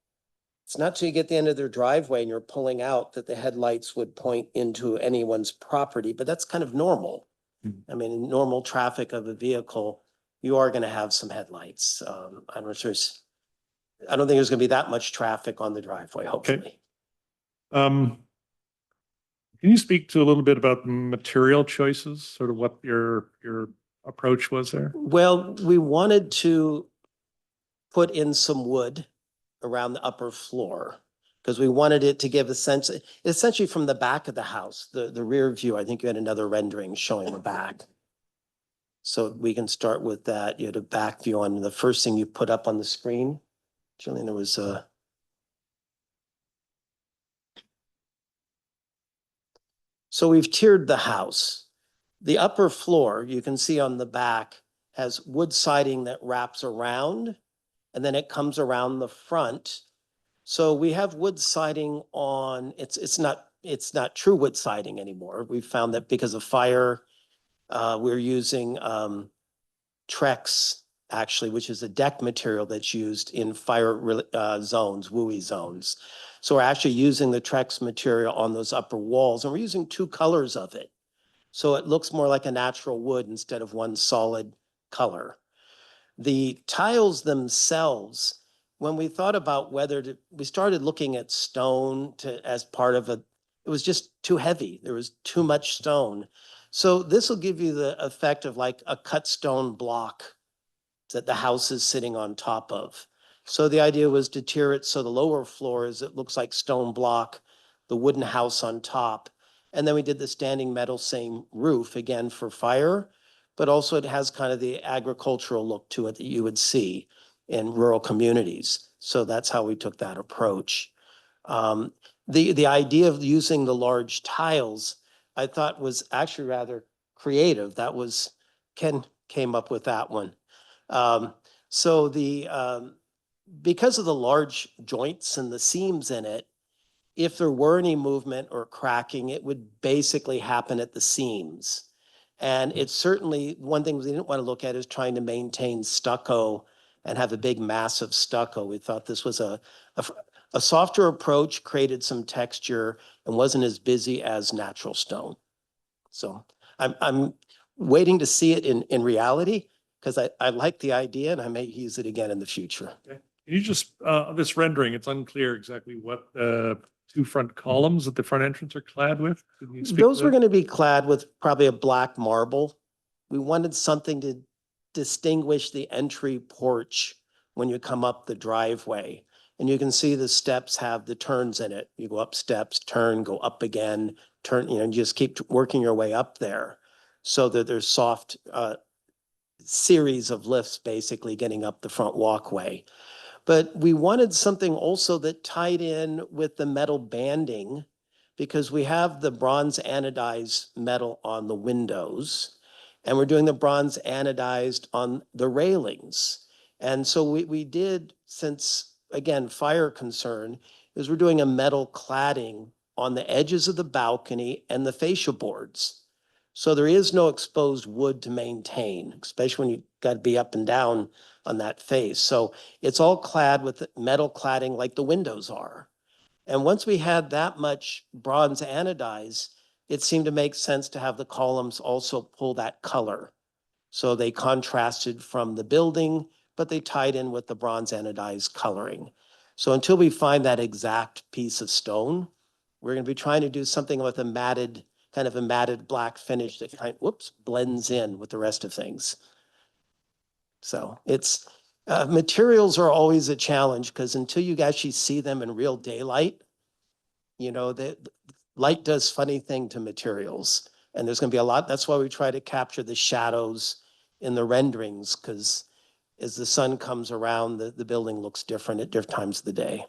it's not till you get the end of their driveway and you're pulling out that the headlights would point into anyone's property, but that's kind of normal. Mhm. I mean, in normal traffic of a vehicle, you are going to have some headlights. I'm not sure. I don't think there's going to be that much traffic on the driveway, hopefully. Can you speak to a little bit about material choices, sort of what your approach was there? Well, we wanted to put in some wood around the upper floor because we wanted it to give a sense, essentially from the back of the house, the rear view. I think you had another rendering showing the back. So we can start with that. You had a back view on the first thing you put up on the screen. Jillian, there was a. So we've tiered the house. The upper floor, you can see on the back, has wood siding that wraps around, and then it comes around the front. So we have wood siding on, it's not true wood siding anymore. We found that because of fire, we're using Trex, actually, which is a deck material that's used in fire zones, WUI zones. So we're actually using the Trex material on those upper walls, and we're using two colors of it. So it looks more like a natural wood instead of one solid color. The tiles themselves, when we thought about we started looking at stone as part of it was just too heavy. There was too much stone. So this will give you the effect of like a cut stone block that the house is sitting on top of. So the idea was to tier it so the lower floors, it looks like stone block, the wooden house on top. And then we did the standing metal same roof again for fire, but also it has kind of the agricultural look to it that you would see in rural communities. So that's how we took that approach. The idea of using the large tiles, I thought was actually rather creative. That was, Ken came up with that one. So because of the large joints and the seams in it, if there were any movement or cracking, it would basically happen at the seams. And it's certainly one thing we didn't want to look at is trying to maintain stucco and have a big massive stucco. We thought this was a softer approach, created some texture and wasn't as busy as natural stone. So I'm waiting to see it in reality because I like the idea and I may use it again in the future. Okay. Can you just, this rendering, it's unclear exactly what two front columns at the front entrance are clad with? Can you speak Those to were that? going to be clad with probably a black marble. We wanted something to distinguish the entry porch when you come up the driveway. And you can see the steps have the turns in it. You go up steps, turn, go up again, turn, you know, just keep working your way up there so that there's soft series of lifts basically getting up the front walkway. But we wanted something also that tied in with the metal banding because we have the bronze anodized metal on the windows and we're doing the bronze anodized on the railings. And so we did, since again, fire concern, is we're doing a metal cladding on the edges of the balcony and the fascia boards. So there is no exposed wood to maintain, especially when you got to be up and down on that face. So it's all clad with metal cladding like the windows are. And once we had that much bronze anodized, it seemed to make sense to have the columns also pull that color. So they contrasted from the building, but they tied in with the bronze anodized coloring. So until we find that exact piece of stone, we're going to be trying to do something with a matted, kind of a matted black finish that blends in with the rest of things. So it's, materials are always a challenge because until you actually see them in real daylight, you know, the light does funny thing to materials. And there's going to be a lot, that's why we try to capture the shadows in the renderings, because as the sun comes around, the building looks different at different times of the day.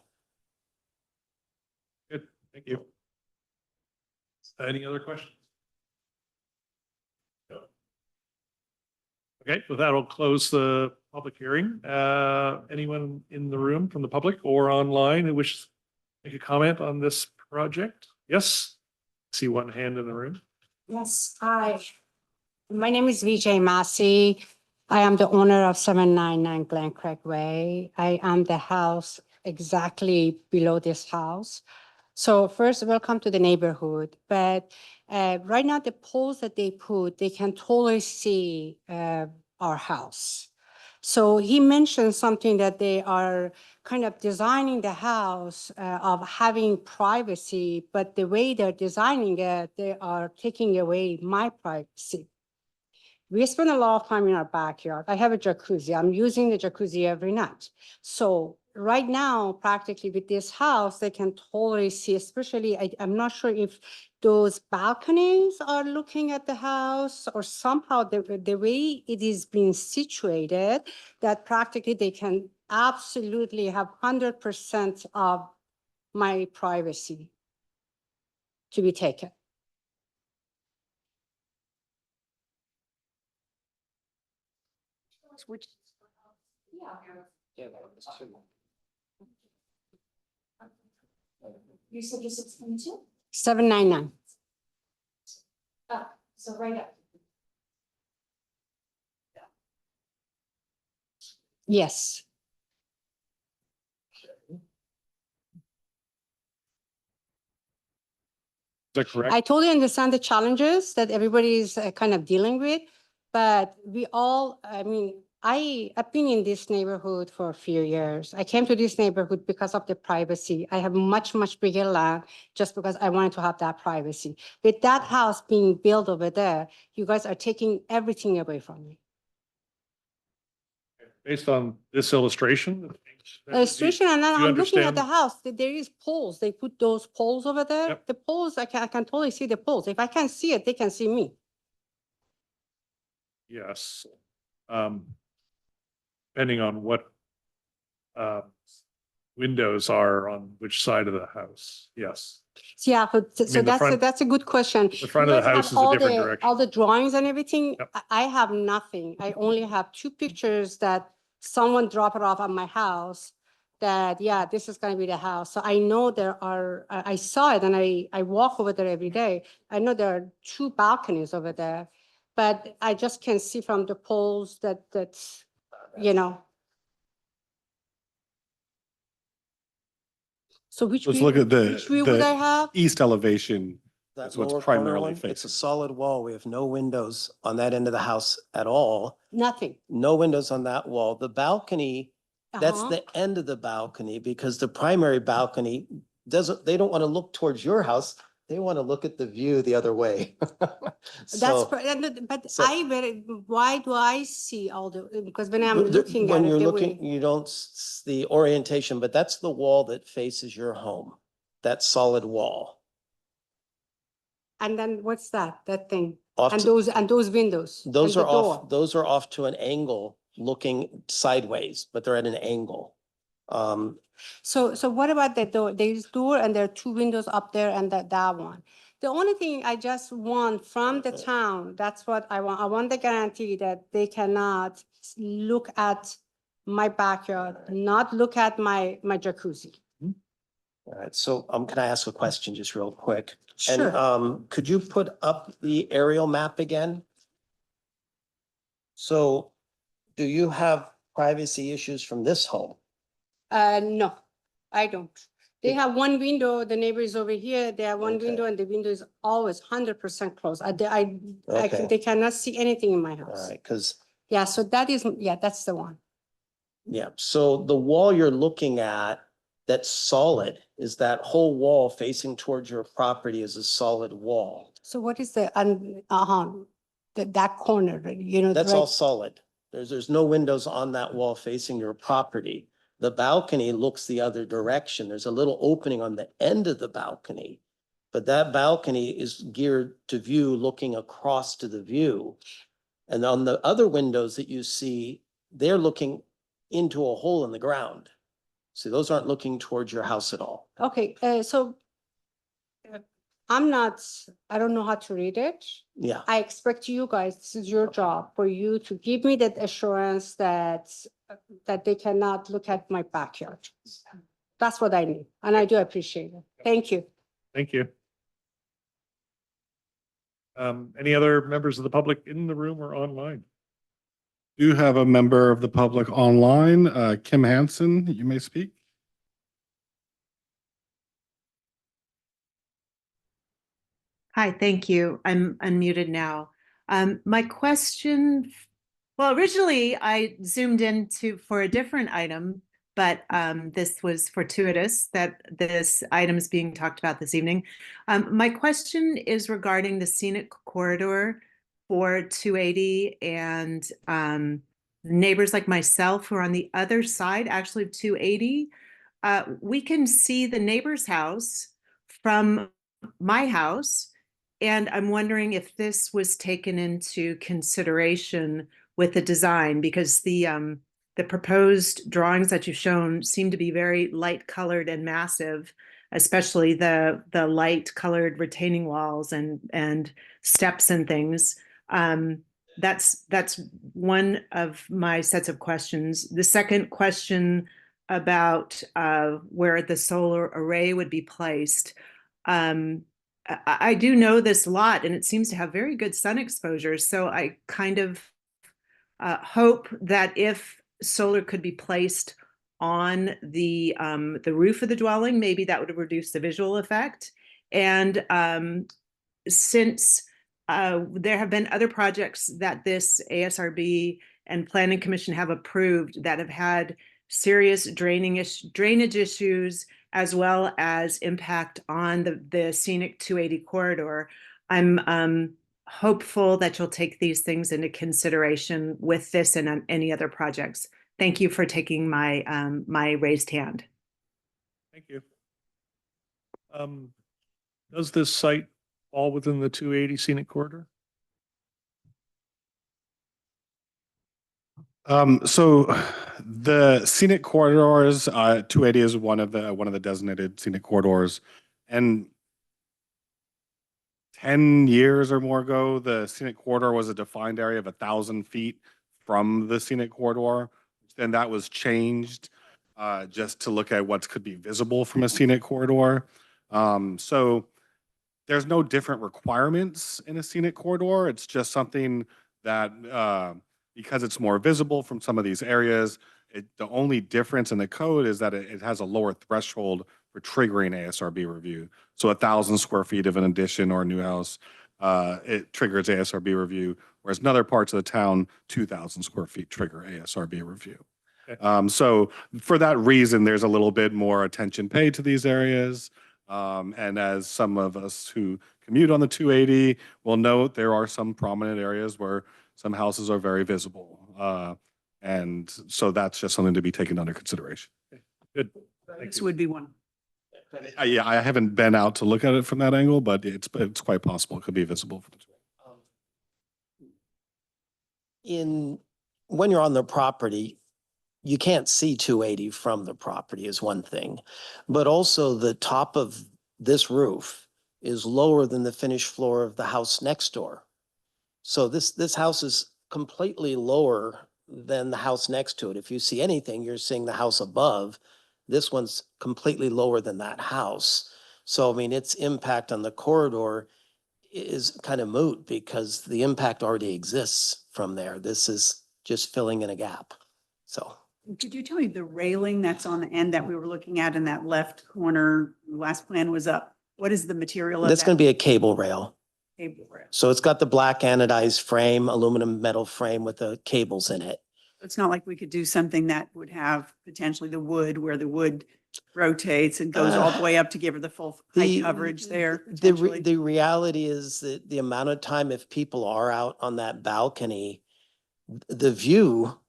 Good, thank you. Any other questions? No. Okay, with that, I'll close the public hearing. Anyone in the room from the public or online who wishes to make a comment on this project? Yes, see one hand in the room. Yes, hi. My name is Vijay Massey. I am the owner of 799 Glen Craig Way. I am the house exactly below this house. So first, welcome to the neighborhood. But right now, the poles that they put, they can totally see our house. So he mentioned something that they are kind of designing the house of having privacy, but the way they're designing it, they are taking away my privacy. We spend a lot of time in our backyard. I have a jacuzzi. I'm using the jacuzzi every night. So right now, practically with this house, they can totally see, especially, I'm not sure if those balconies are looking at the house or somehow the way it is being situated, that practically they can absolutely have 100% of my privacy to be taken. Which, You said this is 22? 799. So right up. Yes. Is that correct? I totally understand the challenges that everybody is kind of dealing with, but we all, I mean, I've been in this neighborhood for a few years. I came to this neighborhood because of the privacy. I have much, much bigger land just because I wanted to have that privacy. With that house being built over there, you guys are taking everything away from me. Based on this illustration? Illustration, and then Do you I'm looking at the understand? house, there is poles. They put those poles over there. Yep. The poles, I can totally see the poles. If I can't see it, they can see me. Yes. Depending on what windows are on which side of the house, yes. Yeah, but so mean, the front- that's a good question. The front You of the guys house have is a all different the- direction. All the drawings and everything. Yep. I have nothing. I only have 2 pictures that someone dropped it off at my house. That, yeah, this is gonna be the house. So I know there are, I saw it and I walk over there every day. I know there are 2 balconies over there, but I just can see from the poles that's, you know. So which Let's view, look at which view would I have? East elevation. That That's what's lower corner primarily one, it's a facing. solid wall. We have no windows on that end of the house at all. Nothing. No windows on that wall. The balcony, that's Uh-huh. the end of the balcony because the primary balcony they don't want to look towards your house. They want to look at the view the other way. That's, So but so- why do I see all the, because when I'm the- looking at when it, you're the looking, way. you don't the orientation, but that's the wall that faces your home. That solid wall. And then what's that, that thing? Off And to- those windows? Those and are the door? off, those are off to an angle looking sideways, but they're at an angle. So what about the door? There's door and there are two windows up there and that one. The only thing I just want from the town, that's what I want. I want the guarantee that they cannot look at my backyard, not look at my jacuzzi. All right, so can I ask a question just real quick? And Sure. could you put up the aerial map again? So do you have privacy issues from this home? No, I don't. They have one window, the neighbor is over here, they have one Okay. window and the window is always 100% closed. Okay. They cannot see anything in my All house. right, because, Yeah, so that is, yeah, that's the one. yeah, so the wall you're looking at that's solid, is that whole wall facing towards your property is a solid wall. So what is that corner, you know? That's right- all solid. There's no windows on that wall facing your property. The balcony looks the other direction. There's a little opening on the end of the balcony. But that balcony is geared to view, looking across to the view. And on the other windows that you see, they're looking into a hole in the ground. So those aren't looking towards your house at all. Okay, so I don't know how to read it. Yeah, I expect you guys, this is your job, for you to give me that assurance that they cannot look at my backyard. That's what I need, and I do appreciate it. Thank you. Thank you. Any other members of the public in the room or online? Do have a member of the public online, Kim Hansen, you may speak. Hi, thank you. I'm unmuted now. My question, well, originally I zoomed for a different item, but this was fortuitous that this item is being talked about this evening. My question is regarding the scenic corridor for 280 and neighbors like myself who are on the other side, actually of 280. We can see the neighbor's house from my house. And I'm wondering if this was taken into consideration with the design, because the proposed drawings that you've shown seem to be very light colored and massive, especially the light colored retaining walls and steps and things. That's one of my sets of questions. The second question about where the solar array would be placed. I do know this lot and it seems to have very good sun exposure. So I kind of hope that if solar could be placed on the roof of the dwelling, maybe that would reduce the visual effect. And since there have been other projects that this ASRB and Planning Commission have approved that have had serious drainage issues, as well as impact on the scenic 280 corridor. I'm hopeful that you'll take these things into consideration with this and on any other projects. Thank you for taking my my raised hand. Thank you. Does this site fall within the 280 scenic corridor? So the scenic corridors, 280 is one of the designated scenic corridors. And 10 years or more ago, the scenic corridor was a defined area of 1,000 feet from the scenic corridor. Then that was changed just to look at what could be visible from a scenic corridor. So there's no different requirements in a scenic corridor. It's just something that because it's more visible from some of these areas, the only difference in the code is that it has a lower threshold for triggering ASRB review. So 1,000 square feet of an addition or a new house, it triggers ASRB review, whereas in other parts of the town, 2,000 square feet trigger ASRB review. Okay. So for that reason, there's a little bit more attention paid to these areas. And as some of us who commute on the 280 will note, there are some prominent areas where some houses are very visible. And so that's just something to be taken under consideration. Good. This would be one. Yeah, I haven't been out to look at it from that angle, but it's quite possible. It could be visible. When you're on the property, you can't see 280 from the property is one thing, but also the top of this roof is lower than the finished floor of the house next door. So this house is completely lower than the house next to it. If you see anything, you're seeing the house above. This one's completely lower than that house. So, I mean, its impact on the corridor is kind of moot because the impact already exists from there. This is just filling in a gap. So. Could you tell me the railing that's on the end that we were looking at in that left corner, the last plan was up? What is the material of That's that going to be a cable rail. cable rail? So it's got the black anodized frame, aluminum metal frame with the cables in it. It's not like we could do something that would have potentially the wood where the wood rotates and goes all the way up to give her the full height coverage there. potentially. The reality is that the amount of time, if people are out on that balcony, the view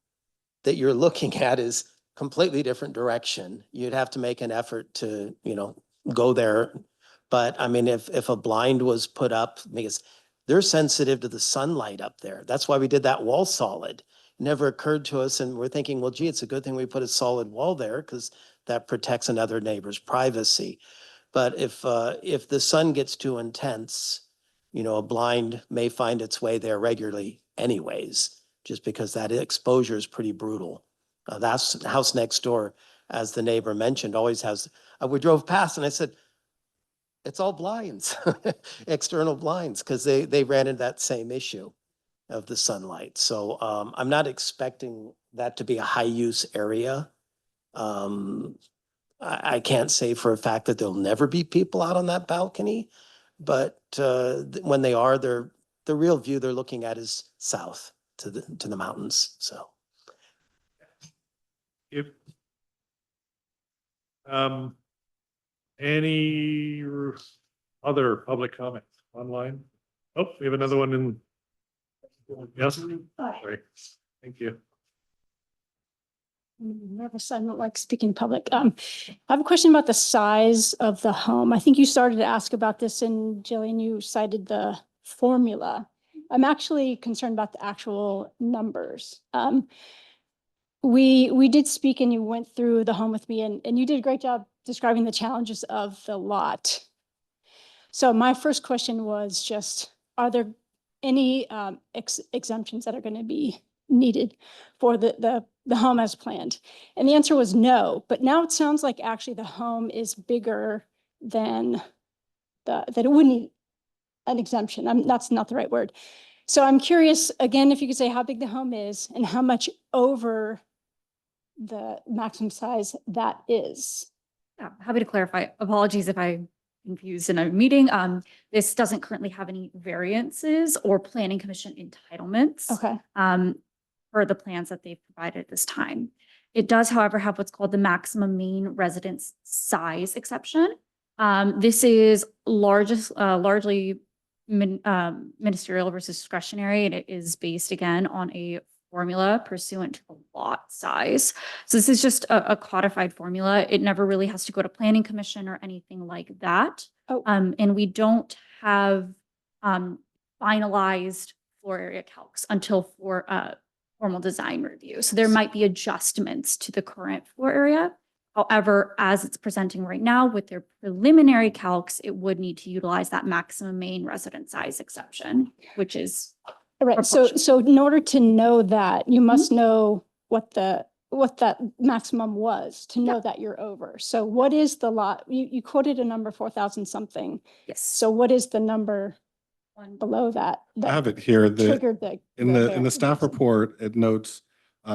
that you're looking at is completely different direction. You'd have to make an effort to, go there. But I mean, if a blind was put up, because they're sensitive to the sunlight up there. That's why we did that wall solid. It never occurred to us, and we're thinking, well, gee, it's a good thing we put a solid wall there because that protects another neighbor's privacy. But if the sun gets too intense, a blind may find its way there regularly anyways, just because that exposure is pretty brutal. That's the house next door, as the neighbor mentioned, always has, we drove past and I said, it's all blinds, external blinds, because they ran into that same issue of the sunlight. So I'm not expecting that to be a high use area. I can't say for a fact that there'll never be people out on that balcony, but when they are, the real view they're looking at is south to the mountains. So. If any other public comments online? Oh, we have another one in. Yes, sorry. Thank you. Nervous. I don't like speaking in public. I have a question about the size of the home. I think you started to ask about this, and Jillian, you cited the formula. I'm actually concerned about the actual numbers. We did speak and you went through the home with me, and you did a great job describing the challenges of the lot. So my first question was just, are there any exemptions that are going to be needed for the home as planned? And the answer was no, but now it sounds like actually the home is bigger than that it would need an exemption. That's not the right word. So I'm curious, again, if you could say how big the home is and how much over the maximum size that is. Yeah, happy to clarify. Apologies if I confused in a meeting. This doesn't currently have any variances or planning commission entitlements. Okay. For the plans that they've provided at this time. It does, however, have what's called the maximum main residence size exception. This is largely ministerial versus discretionary, and it is based again on a formula pursuant to the lot size. So this is just a codified formula. It never really has to go to planning commission or anything like that. Oh. And we don't have finalized floor area calcs until for formal design review. So there might be adjustments to the current floor area. However, as it's presenting right now with their preliminary calcs, it would need to utilize that maximum main residence size exception, which is Right. So in order to know that, you must know what that maximum was to know that you're over. So what is the lot? You quoted a number 4,000 something. yes. So what is the number below that? I have it here. Triggered the. In the staff report, it notes,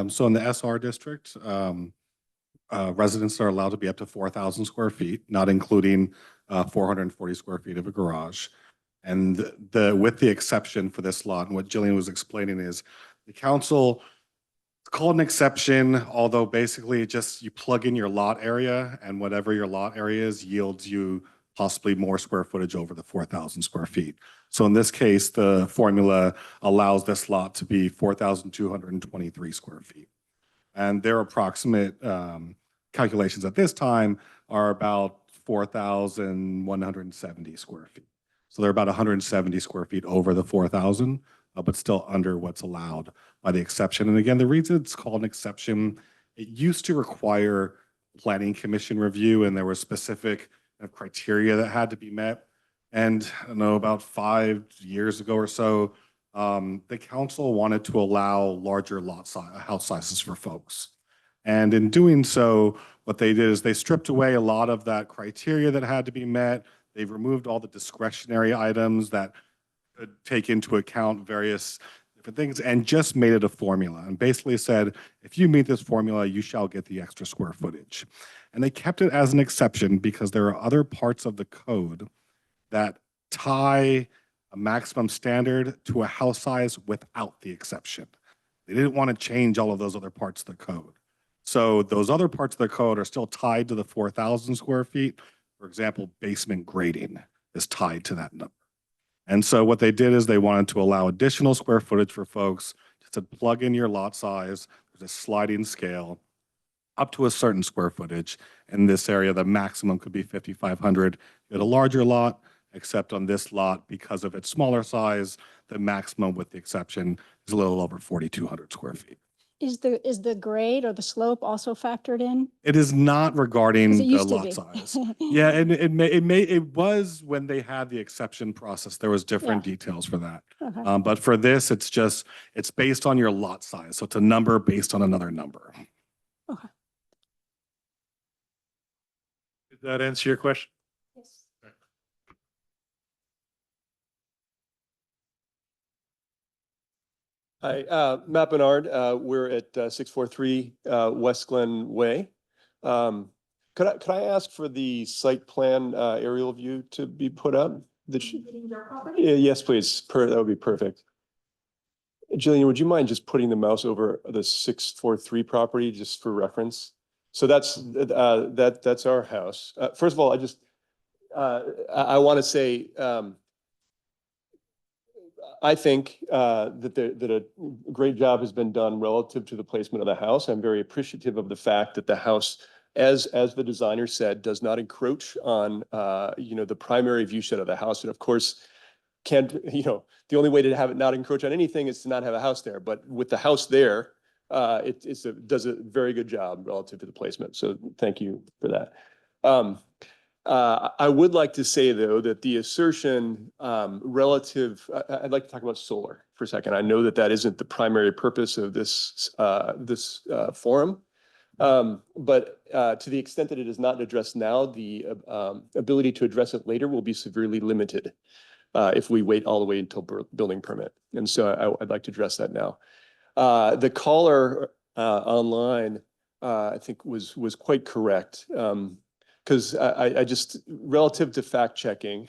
so in the SR district, residents are allowed to be up to 4,000 square feet, not including 440 square feet of a garage. And with the exception for this lot, and what Jillian was explaining is the council, it's called an exception, although basically just you plug in your lot area and whatever your lot area is yields you possibly more square footage over the 4,000 square feet. So in this case, the formula allows this lot to be 4,223 square feet. And their approximate calculations at this time are about 4,170 square feet. So they're about 170 square feet over the 4,000, but still under what's allowed by the exception. And again, the reason it's called an exception, it used to require planning commission review, and there were specific criteria that had to be met. And I don't know, about 5 years ago or so, the council wanted to allow larger house sizes for folks. And in doing so, what they did is they stripped away a lot of that criteria that had to be met. They've removed all the discretionary items that could take into account various different things and just made it a formula and basically said, if you meet this formula, you shall get the extra square footage. And they kept it as an exception because there are other parts of the code that tie a maximum standard to a house size without the exception. They didn't want to change all of those other parts of the code. So those other parts of the code are still tied to the 4,000 square feet. For example, basement grading is tied to that number. And so what they did is they wanted to allow additional square footage for folks to plug in your lot size. There's a sliding scale up to a certain square footage. In this area, the maximum could be 5,500. You had a larger lot, except on this lot, because of its smaller size, the maximum with the exception is a little over 4,200 square feet. Is the grade or the slope also factored in? It is not regarding 'Cause it the used to lot be. size. Yeah, and it was when they had the exception process, there was different details for that. Okay. But for this, it's based on your lot size. So it's a number based on another number. Okay. Did that answer your question? Yes. Hi, Matt Bernard. We're at 643 West Glen Way. Could I ask for the site plan aerial view to be put up? Yes, please. That would be perfect. Jillian, would you mind just putting the mouse over the 643 property just for reference? So that's our house. First of all, I want to say I think that a great job has been done relative to the placement of the house. I'm very appreciative of the fact that the house, as the designer said, does not encroach on the primary view shed of the house. And of course, the only way to have it not encroach on anything is to not have a house there. But with the house there, it does a very good job relative to the placement. So thank you for that. I would like to say, though, that the assertion relative, I'd like to talk about solar for a second. I know that isn't the primary purpose of this forum, but to the extent that it is not addressed now, the ability to address it later will be severely limited if we wait all the way until building permit. And so I'd like to address that now. The caller online, I think, was quite correct. Because I just, relative to fact checking,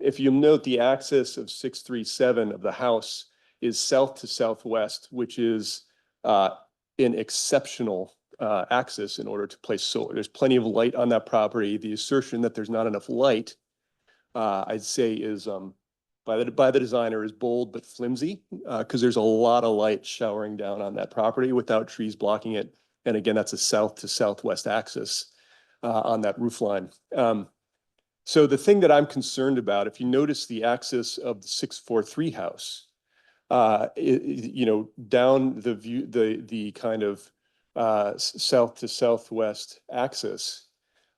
if you note the axis of 637 of the house is south to southwest, which is an exceptional axis in order to place solar. There's plenty of light on that property. The assertion that there's not enough light, I'd say is, by the designer, is bold but flimsy, because there's a lot of light showering down on that property without trees blocking it. And again, that's a south to southwest axis on that roof line. So the thing that I'm concerned about, if you notice the axis of the 643 house, down the view, the kind of south to southwest axis,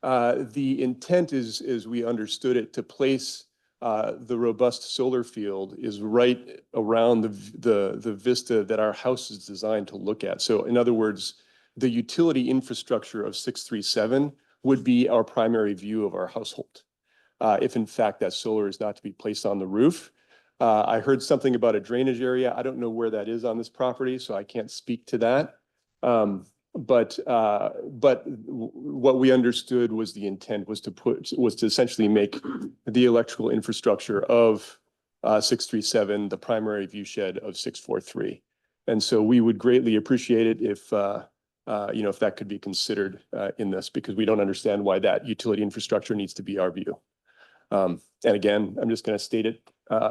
the intent is, as we understood it, to place the robust solar field is right around the vista that our house is designed to look at. So in other words, the utility infrastructure of 637 would be our primary view of our household. If in fact that solar is not to be placed on the roof. I heard something about a drainage area. I don't know where that is on this property, so I can't speak to that. But what we understood was the intent was to essentially make the electrical infrastructure of 637 the primary view shed of 643. And so we would greatly appreciate it if if that could be considered in this, because we don't understand why that utility infrastructure needs to be our view. And again, I'm just going to state it.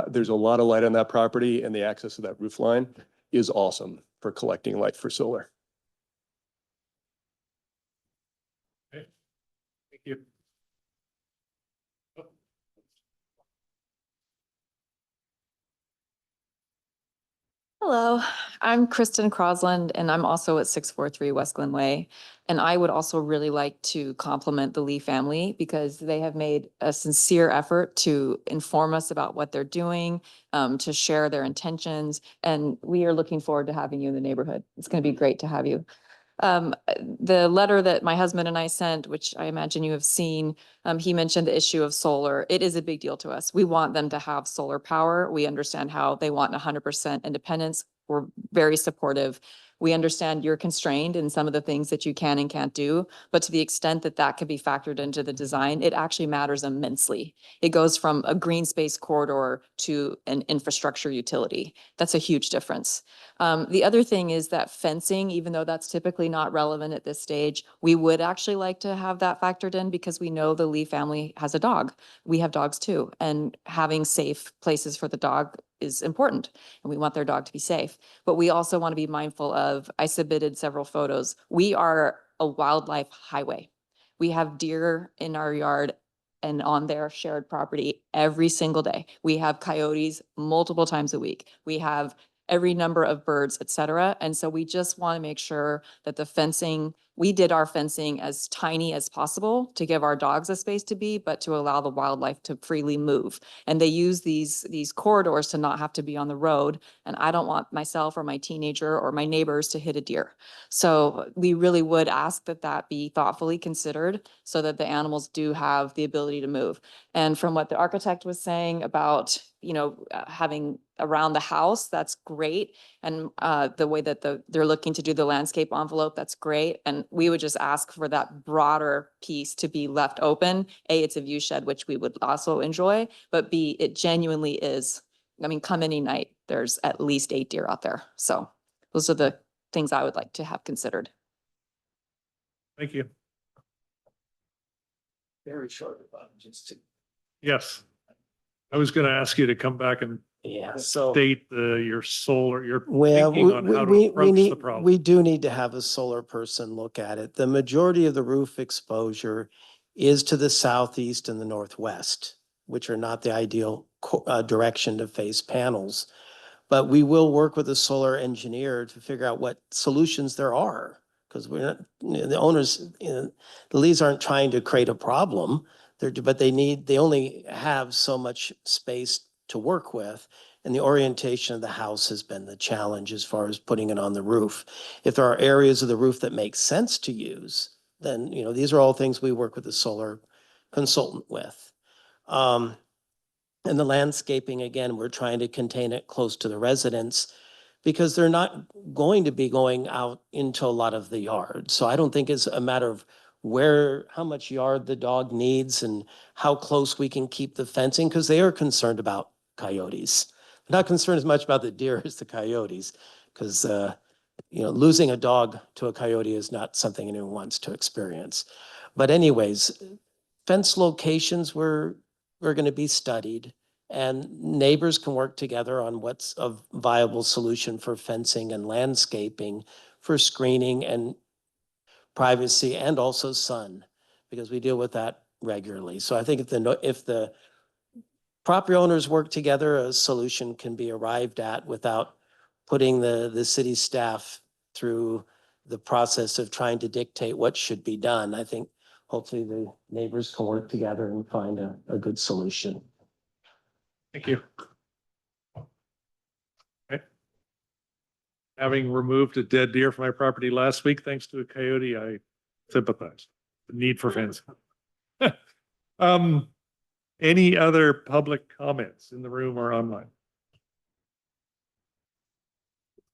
There's a lot of light on that property, and the access to that roof line is awesome for collecting light for solar. Okay. Thank you. Hello, I'm Kristen Crosland and I'm also at 643 West Glen Way. And I would also really like to compliment the Lee family because they have made a sincere effort to inform us about what they're doing, to share their intentions. And we are looking forward to having you in the neighborhood. It's going to be great to have you. The letter that my husband and I sent, which I imagine you have seen, he mentioned the issue of solar. It is a big deal to us. We want them to have solar power. We understand how they want 100% independence. We're very supportive. We understand you're constrained in some of the things that you can and can't do, but to the extent that that could be factored into the design, it actually matters immensely. It goes from a green space corridor to an infrastructure utility. That's a huge difference. The other thing is that fencing, even though that's typically not relevant at this stage, we would actually like to have that factored in because we know the Lee family has a dog. We have dogs too, and having safe places for the dog is important, and we want their dog to be safe. But we also want to be mindful of, I submitted several photos. We are a wildlife highway. We have deer in our yard and on their shared property every single day. We have coyotes multiple times a week. We have every number of birds, et cetera. And so we just want to make sure that the fencing, we did our fencing as tiny as possible to give our dogs a space to be, but to allow the wildlife to freely move. And they use these corridors to not have to be on the road. And I don't want myself or my teenager or my neighbors to hit a deer. So we really would ask that that be thoughtfully considered so that the animals do have the ability to move. And from what the architect was saying about, having around the house, that's great. And the way that they're looking to do the landscape envelope, that's great. And we would just ask for that broader piece to be left open. A, it's a view shed, which we would also enjoy, but B, it genuinely is. I mean, come any night, there's at least 8 deer out there. So those are the things I would like to have considered. Thank you. Very short, just to. Yes. I was going to ask you to come back and Yeah, so. state your solar, your Well, thinking on how to we approach the need, problem. we do need to have a solar person look at it. The majority of the roof exposure is to the southeast and the northwest, which are not the ideal direction to face panels. But we will work with a solar engineer to figure out what solutions there are. Because we're not, the owners, the Lees aren't trying to create a problem. But they only have so much space to work with. And the orientation of the house has been the challenge as far as putting it on the roof. If there are areas of the roof that make sense to use, then, these are all things we work with the solar consultant with. And the landscaping, again, we're trying to contain it close to the residents because they're not going to be going out into a lot of the yard. So I don't think it's a matter of how much yard the dog needs and how close we can keep the fencing, because they are concerned about coyotes. They're not concerned as much about the deer as the coyotes, because, losing a dog to a coyote is not something anyone wants to experience. But anyways, fence locations are going to be studied, and neighbors can work together on what's a viable solution for fencing and landscaping, for screening and privacy, and also sun, because we deal with that regularly. So I think if the property owners work together, a solution can be arrived at without putting the city staff through the process of trying to dictate what should be done. I think hopefully the neighbors can work together and find a good solution. Thank you. Okay. Having removed a dead deer from my property last week, thanks to a coyote, I sympathize. The need for fencing. Any other public comments in the room or online?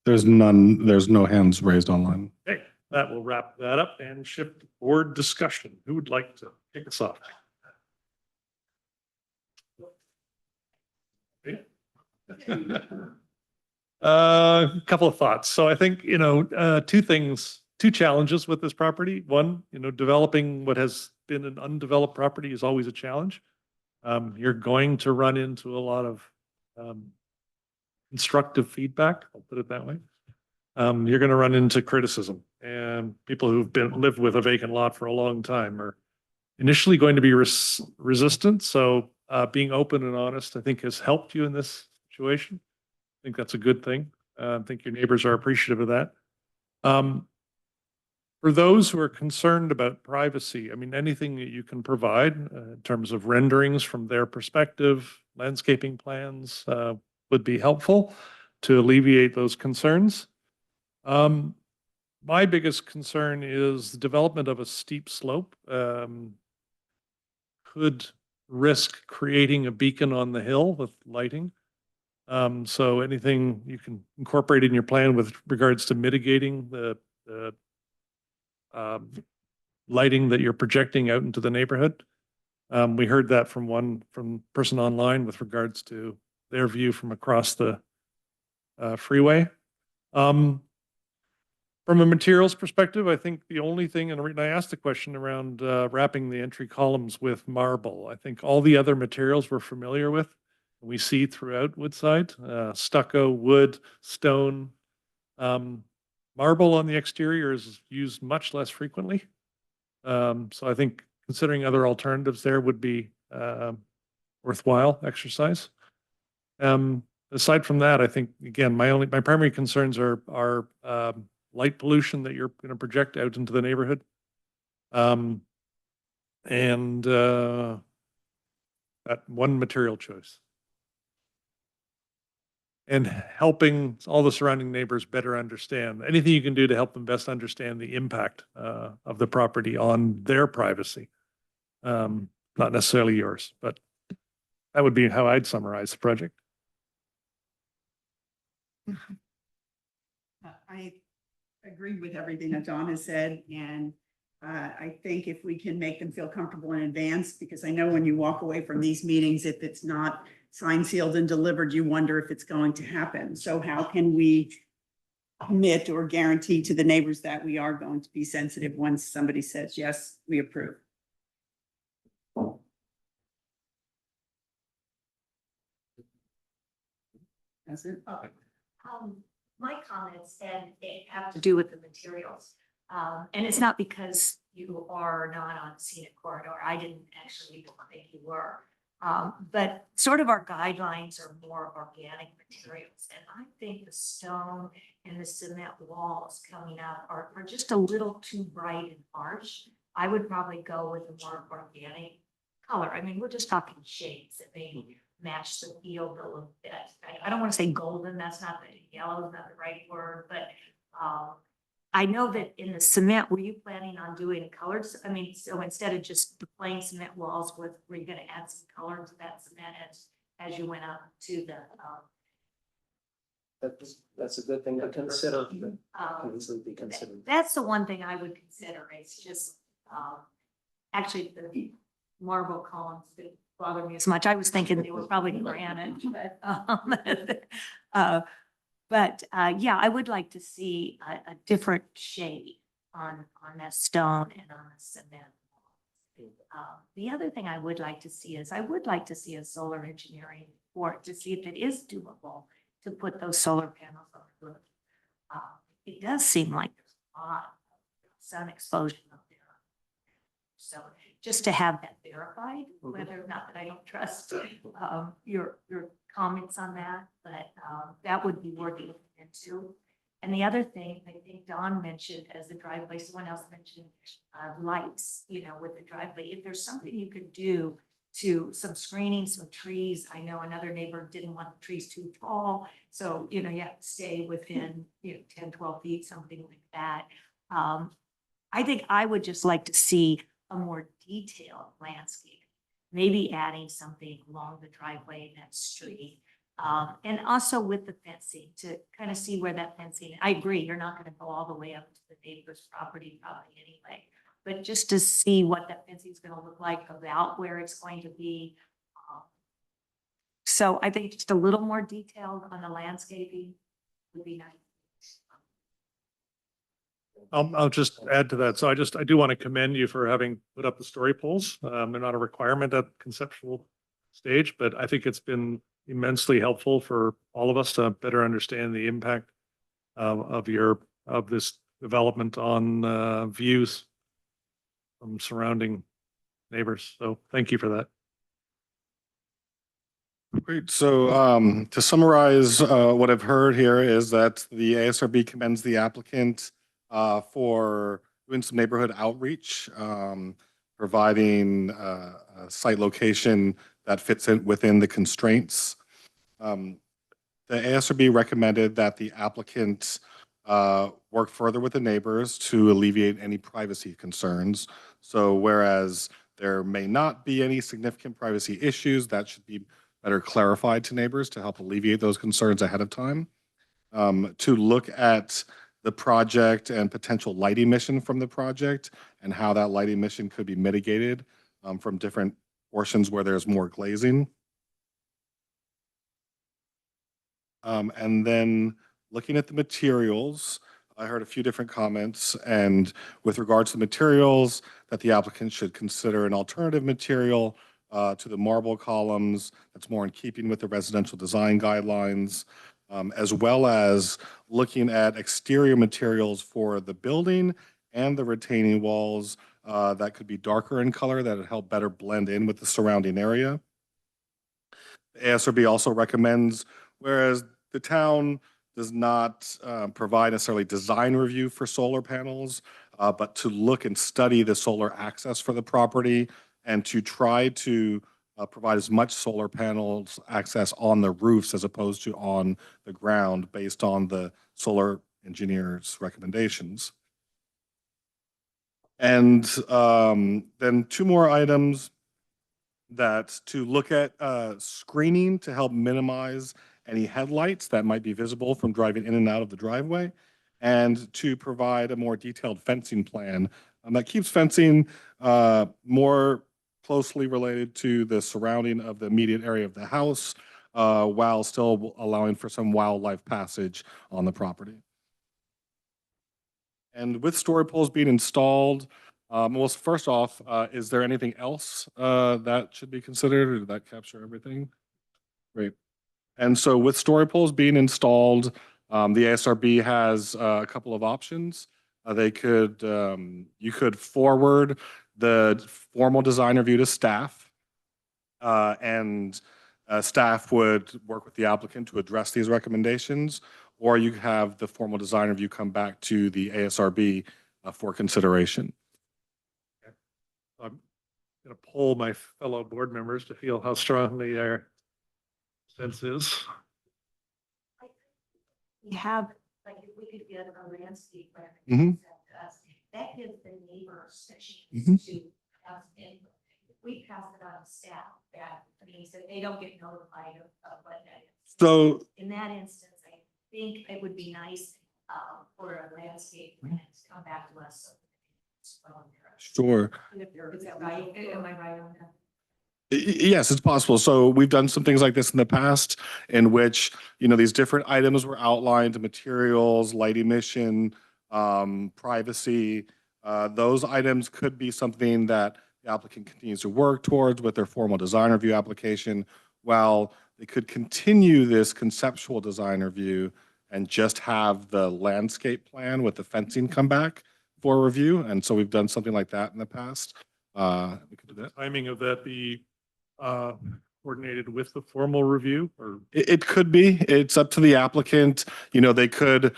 There's no hands raised online. Okay, that will wrap that up and shift to board discussion. Who would like to kick us off? A couple of thoughts. So I think, two challenges with this property. One, developing what has been an undeveloped property is always a challenge. You're going to run into a lot of constructive feedback, I'll put it that way. You're going to run into criticism, and people who've lived with a vacant lot for a long time are initially going to be resistant. So being open and honest, I think, has helped you in this situation. I think that's a good thing. I think your neighbors are appreciative of that. For those who are concerned about privacy, I mean, anything that you can provide in terms of renderings from their perspective, landscaping plans would be helpful to alleviate those concerns. My biggest concern is the development of a steep slope could risk creating a beacon on the hill with lighting. So anything you can incorporate in your plan with regards to mitigating the lighting that you're projecting out into the neighborhood. We heard that from person online with regards to their view from across the freeway. From a materials perspective, I think the only thing, and I asked the question around wrapping the entry columns with marble. I think all the other materials we're familiar with, we see throughout Woodside, stucco, wood, stone. Marble on the exterior is used much less frequently. So I think considering other alternatives there would be worthwhile exercise. Aside from that, I think, again, my primary concerns are light pollution that you're going to project out into the neighborhood. And that one material choice. And helping all the surrounding neighbors better understand, anything you can do to help them best understand the impact of the property on their privacy. Not necessarily yours, but that would be how I'd summarize the project. I agree with everything that Don has said, and I think if we can make them feel comfortable in advance, because I know when you walk away from these meetings, if it's not signed, sealed, and delivered, you wonder if it's going to happen. So how can we commit or guarantee to the neighbors that we are going to be sensitive once somebody says, yes, we approve? That's it. My comments, and they have to do with the materials. And it's not because you are not on scenic corridor. I didn't actually think you were. But sort of our guidelines are more organic materials. And I think the stone and the cement walls coming up are just a little too bright and harsh. I would probably go with a more organic color. I mean, we're just talking shades that maybe match the field a little bit. I don't want to say golden, that's not the yellow, is not the right word, but I know that in the cement, were you planning on doing colors? I mean, so instead of just the plain cement walls, were you going to add some color to that cement as you went up to the? That's a good thing to consider. Can easily be considered. That's the one thing I would consider. It's just actually the marble columns didn't bother me as much. I was thinking they were probably granite, but yeah, I would like to see a different shade on that stone and on the cement. The other thing I would like to see is I would like to see a solar engineering report to see if it is doable to put those solar panels on the roof. It does seem like there's a lot of sun exposure up there. So just to have that verified, whether, not that I don't trust your comments on that, but that would be worth looking into. And the other thing I think Don mentioned as the driveway, someone else mentioned lights, you know, with the driveway. If there's something you could do to some screening, some trees. I know another neighbor didn't want the trees too tall. So, you know, you have to stay within, 10, 12 feet, something like that. I think I would just like to see a more detailed landscape, maybe adding something along the driveway in that street. And also with the fencing to kind of see where that fencing, I agree, you're not going to go all the way up to the neighbor's property probably anyway, but just to see what that fencing is going to look like, about where it's going to be. So I think just a little more detailed on the landscaping would be nice. I'll just add to that. So I do want to commend you for having put up the story poles. They're not a requirement at conceptual stage, but I think it's been immensely helpful for all of us to better understand the impact of this development on views from surrounding neighbors. So thank you for that. Great. So to summarize, what I've heard here is that the ASRB commends the applicant for doing some neighborhood outreach, providing a site location that fits in within the constraints. The ASRB recommended that the applicant work further with the neighbors to alleviate any privacy concerns. So whereas there may not be any significant privacy issues, that should be better clarified to neighbors to help alleviate those concerns ahead of time. To look at the project and potential light emission from the project and how that light emission could be mitigated from different portions where there's more glazing. And then looking at the materials, I heard a few different comments, and with regards to the materials, that the applicant should consider an alternative material to the marble columns that's more in keeping with the residential design guidelines, as well as looking at exterior materials for the building and the retaining walls that could be darker in color that would help better blend in with the surrounding area. The ASRB also recommends, whereas the town does not provide necessarily design review for solar panels, but to look and study the solar access for the property and to try to provide as much solar panels access on the roofs as opposed to on the ground based on the solar engineer's recommendations. And then two more items, that to look at screening to help minimize any headlights that might be visible from driving in and out of the driveway, and to provide a more detailed fencing plan that keeps fencing more closely related to the surrounding of the immediate area of the house, while still allowing for some wildlife passage on the property. And with story poles being installed, well, first off, is there anything else that should be considered, or did that capture everything? Great. And so with story poles being installed, the ASRB has a couple of options. You could forward the formal design review to staff, and staff would work with the applicant to address these recommendations, or you have the formal design review come back to the ASRB for consideration. I'm going to poll my fellow board members to feel how strongly their sense is. We have, like, if we could get a landscape Mhm. recommendation to us, that gives the neighbors a Mhm. chance to have input. If we pass it on to staff, that means that they don't get notified of what that is. So In that instance, I think it would be nice for a landscape plan to come back to us. sure. Is that right? Am I right on that? Yes, it's possible. So we've done some things like this in the past in which, these different items were outlined, materials, light emission, privacy. Those items could be something that the applicant continues to work towards with their formal design review application, while they could continue this conceptual design review and just have the landscape plan with the fencing come back for review. And so we've done something like that in the past. We could do that. Timing of that be coordinated with the formal review, or? It could be. It's up to the applicant. They could,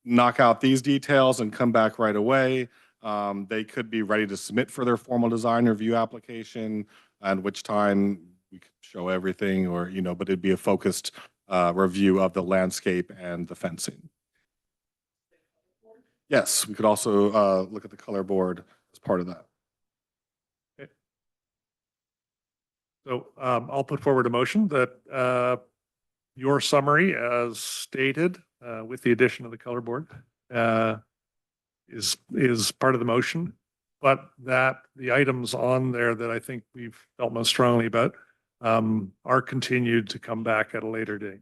knock out these details and come back right away. They could be ready to submit for their formal design review application, at which time we could show everything, or, but it'd be a focused review of the landscape and the fencing. Yes, we could also look at the color board as part of that. So I'll put forward a motion that your summary as stated with the addition of the color board is part of the motion, but that the items on there that I think we've felt most strongly about are continued to come back at a later date.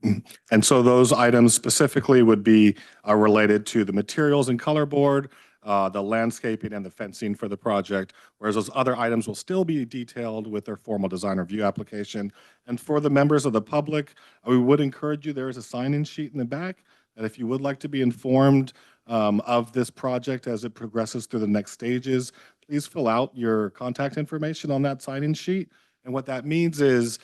And so those items specifically would be related to the materials and color board, the landscaping and the fencing for the project, whereas those other items will still be detailed with their formal design review application. And for the members of the public, we would encourage you, there is a sign-in sheet in the back, and if you would like to be informed of this project as it progresses through the next stages, please fill out your contact information on that sign-in sheet. And what that means is,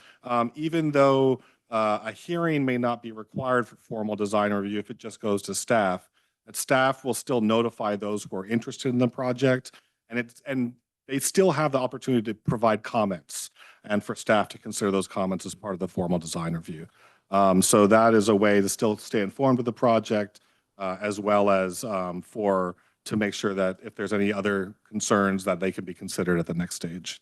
even though a hearing may not be required for formal design review if it just goes to staff, that staff will still notify those who are interested in the project, and they still have the opportunity to provide comments and for staff to consider those comments as part of the formal design review. So that is a way to still stay informed of the project, as well as to make sure that if there's any other concerns that they can be considered at the next stage.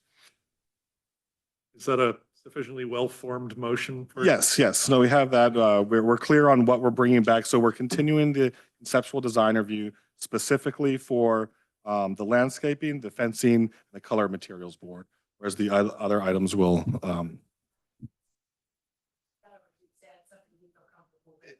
Is that a sufficiently well-formed motion? Yes, yes. No, we have that. We're clear on what we're bringing back. So we're continuing the conceptual design review specifically for the landscaping, the fencing, the color materials board, whereas the other items will.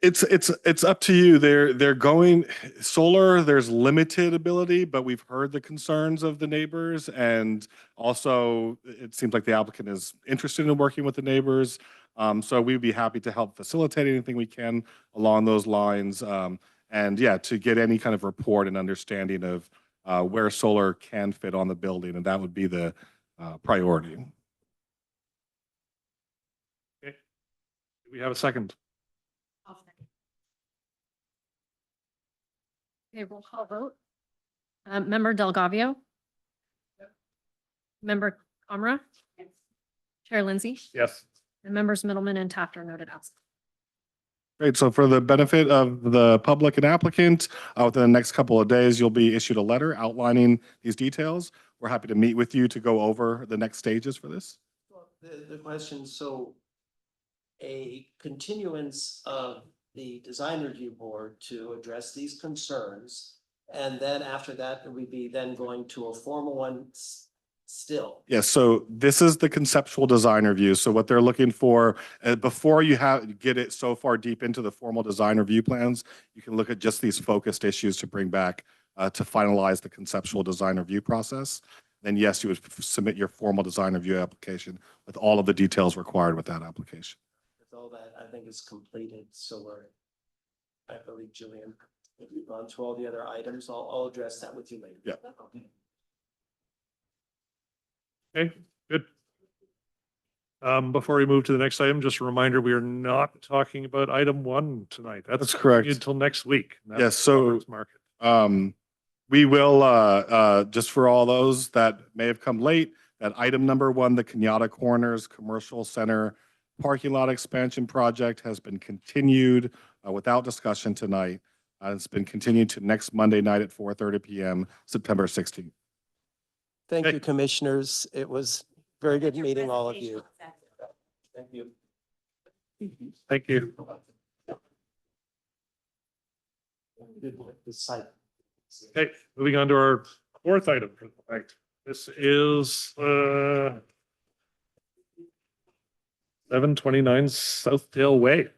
It's up to you. They're going solar. There's limited ability, but we've heard the concerns of the neighbors, and also it seems like the applicant is interested in working with the neighbors. So we'd be happy to help facilitate anything we can along those lines, and yeah, to get any kind of report and understanding of where solar can fit on the building, and that would be the priority. Okay. Do we have a second? Okay, roll call vote. Member Delgavio. Member Comra. Chair Lindsay. Yes. And members Middleman and Taft are noted absent. Great. So for the benefit of the public and applicant, within the next couple of days, you'll be issued a letter outlining these details. We're happy to meet with you to go over the next stages for this. Well, the question, so a continuance of the design review board to address these concerns, and then after that, we'd be then going to a formal one still. Yes, so this is the conceptual design review. So what they're looking for, before you get it so far deep into the formal design review plans, you can look at just these focused issues to bring back to finalize the conceptual design review process. Then yes, you would submit your formal design review application with all of the details required with that application. With all that, I think is completed, so I believe Julian, if you've gone through all the other items, I'll address that with you later. Yeah. Okay. Okay, good. Before we move to the next item, just a reminder, we are not talking about item 1 tonight. That's correct. Until next week. Yes, so Roberts Market. we will, just for all those that may have come late, that item number 1, the Kenyatta Corners Commercial Center Parking Lot Expansion Project has been continued without discussion tonight. It's been continued to next Monday night at 4:30 p.m., September 16th. Thank Okay. you, commissioners. It was very good meeting all of you. Thank you. Thank you. Okay, moving on to our 4th item for the night. This is 729 Southdale Way.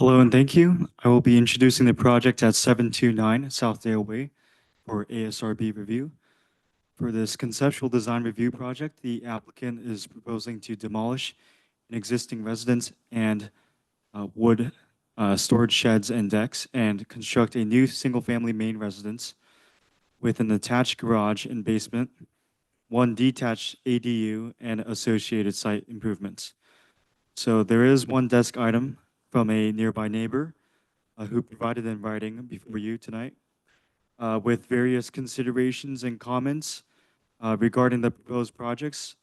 Hello and thank you. I will be introducing the project at 729 Southdale Way for ASRB review. For this conceptual design review project, the applicant is proposing to demolish an existing residence and wood storage sheds and decks and construct a new single-family main residence with an attached garage and basement, 1 detached ADU, and associated site improvements. So there is 1 desk item from a nearby neighbor who provided in writing before you tonight with various considerations and comments regarding the proposed projects,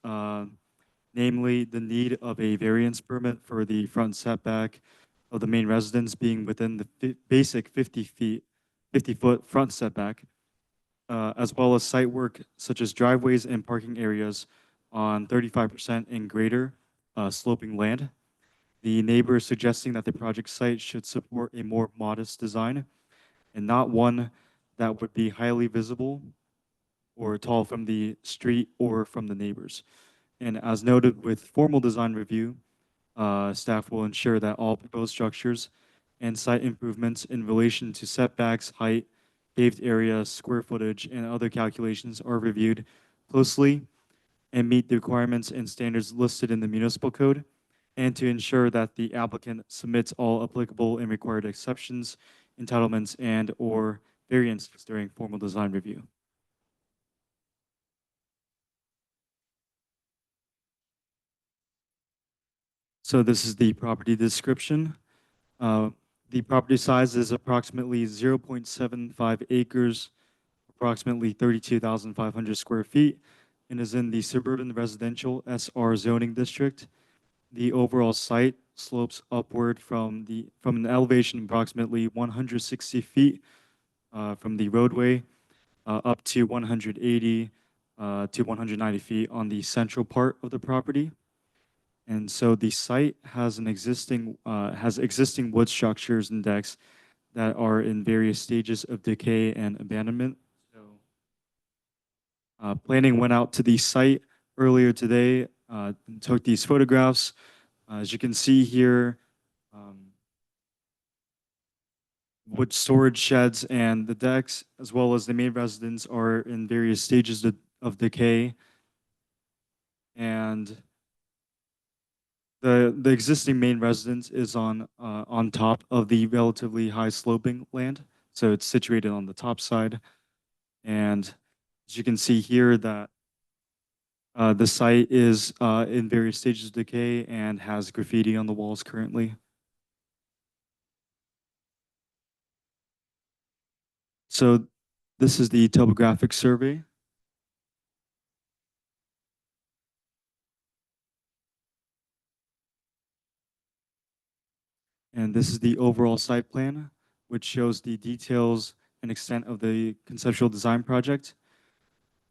namely the need of a variance permit for the front setback of the main residence being within the basic 50-foot front setback, as well as site work such as driveways and parking areas on 35% and greater sloping land. The neighbor is suggesting that the project site should support a more modest design and not one that would be highly visible or tall from the street or from the neighbors. And as noted with formal design review, staff will ensure that all proposed structures and site improvements in relation to setbacks, height, paved area, square footage, and other calculations are reviewed closely and meet the requirements and standards listed in the municipal code, and to ensure that the applicant submits all applicable and required exceptions, entitlements, and/or variances during formal design review. So this is the property description. The property size is approximately 0.75 acres, approximately 32,500 square feet, and is in the suburban residential SR zoning district. The overall site slopes upward from an elevation approximately 160 feet from the roadway up to 180 to 190 feet on the central part of the property. And so the site has existing wood structures and decks that are in various stages of decay and abandonment. So planning went out to the site earlier today and took these photographs. As you can see here, wood storage sheds and the decks, as well as the main residence, are in various stages of decay. And the existing main residence is on top of the relatively high sloping land. So it's situated on the top side. And as you can see here that the site is in various stages of decay and has graffiti on the walls currently. So this is the topographic survey. And this is the overall site plan, which shows the details and extent of the conceptual design project.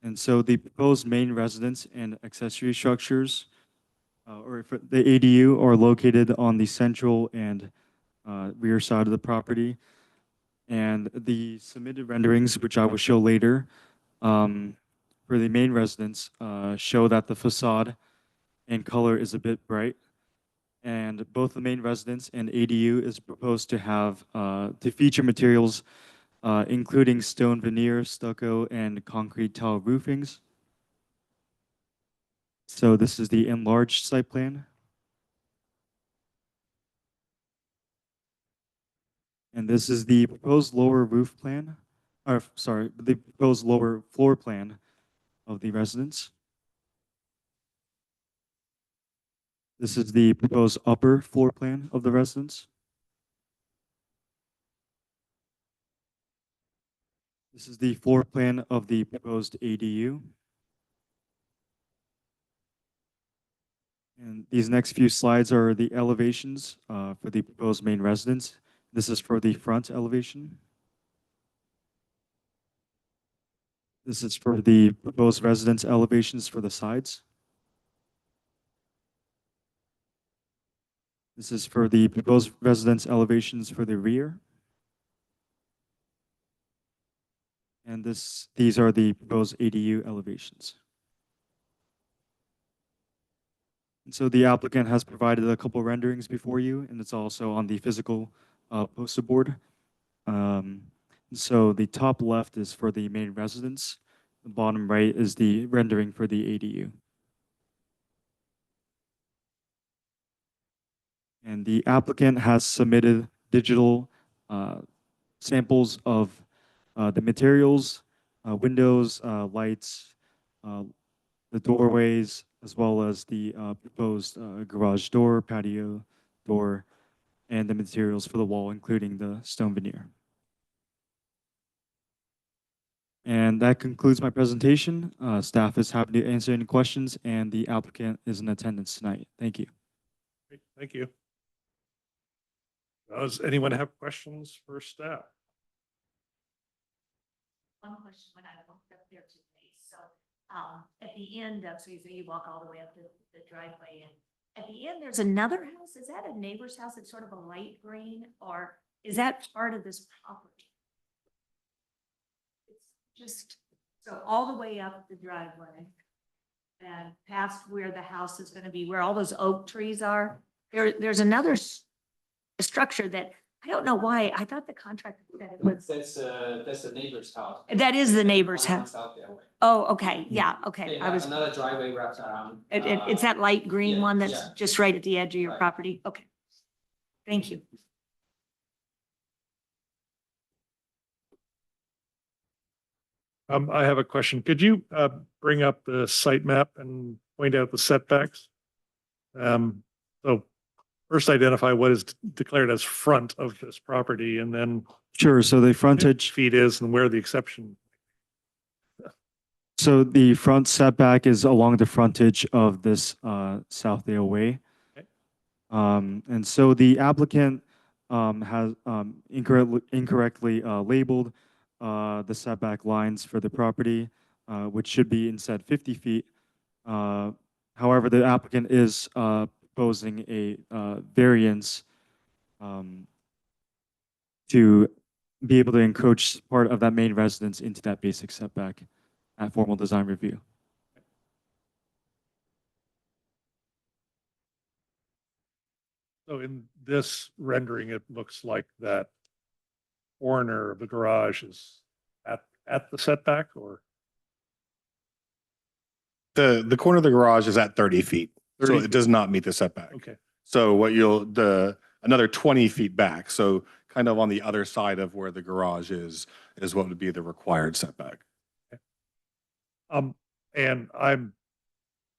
And so the proposed main residence and accessory structures, or for the ADU, are located on the central and rear side of the property. And the submitted renderings, which I will show later, for the main residence, show that the facade and color is a bit bright. And both the main residence and ADU is proposed to have to feature materials including stone veneer, stucco, and concrete tile roofings. So this is the enlarged site plan. And this is the proposed lower roof plan, or sorry, the proposed lower floor plan of the residence. This is the proposed upper floor plan of the residence. This is the floor plan of the proposed ADU. And these next few slides are the elevations for the proposed main residence. This is for the front elevation. This is for the proposed residence elevations for the sides. This is for the proposed residence elevations for the rear. And these are the proposed ADU elevations. And so the applicant has provided a couple renderings before you, and it's also on the physical poster board. So the top left is for the main residence. The bottom right is the rendering for the ADU. And the applicant has submitted digital samples of the materials, windows, lights, the doorways, as well as the proposed garage door, patio door, and the materials for the wall, including the stone veneer. And that concludes my presentation. Staff is happy to answer any questions, and the applicant is in attendance tonight. Thank you. Great, thank you. Does anyone have questions for staff? One question when I walked up there today. So at the end of, so you walk all the way up the driveway, and at the end, there's another house. Is that a neighbor's house? It's sort of a light green, or is that part of this property? It's just, so all the way up the driveway and past where the house is gonna be, where all those oak trees are, there's another structure that, I don't know why, I thought the contractor said it was, That's the neighbor's house. that is the neighbor's house. Out there. Oh, okay, yeah, okay. They I have was, another driveway wraps around. it's that light green yeah, one that's yeah. just right at the edge of your Right. property? Okay. Thank you. I have a question. Could you bring up the site map and point out the setbacks? So first identify what is declared as front of this property and then Sure, so the frontage, feet is and where the exception. so the front setback is along the frontage of this Southdale Way. Okay. And so the applicant has incorrectly labeled the setback lines for the property, which should be instead 50 feet. However, the applicant is proposing a variance to be able to encroach part of that main residence into that basic setback at formal design review. So in this rendering, it looks like that corner of the garage is at the setback or? The corner of the garage is at 30 feet, so 30 it feet. does not meet the setback. Okay, So what another 20 feet back, so kind of on the other side of where the garage is what would be the required setback. and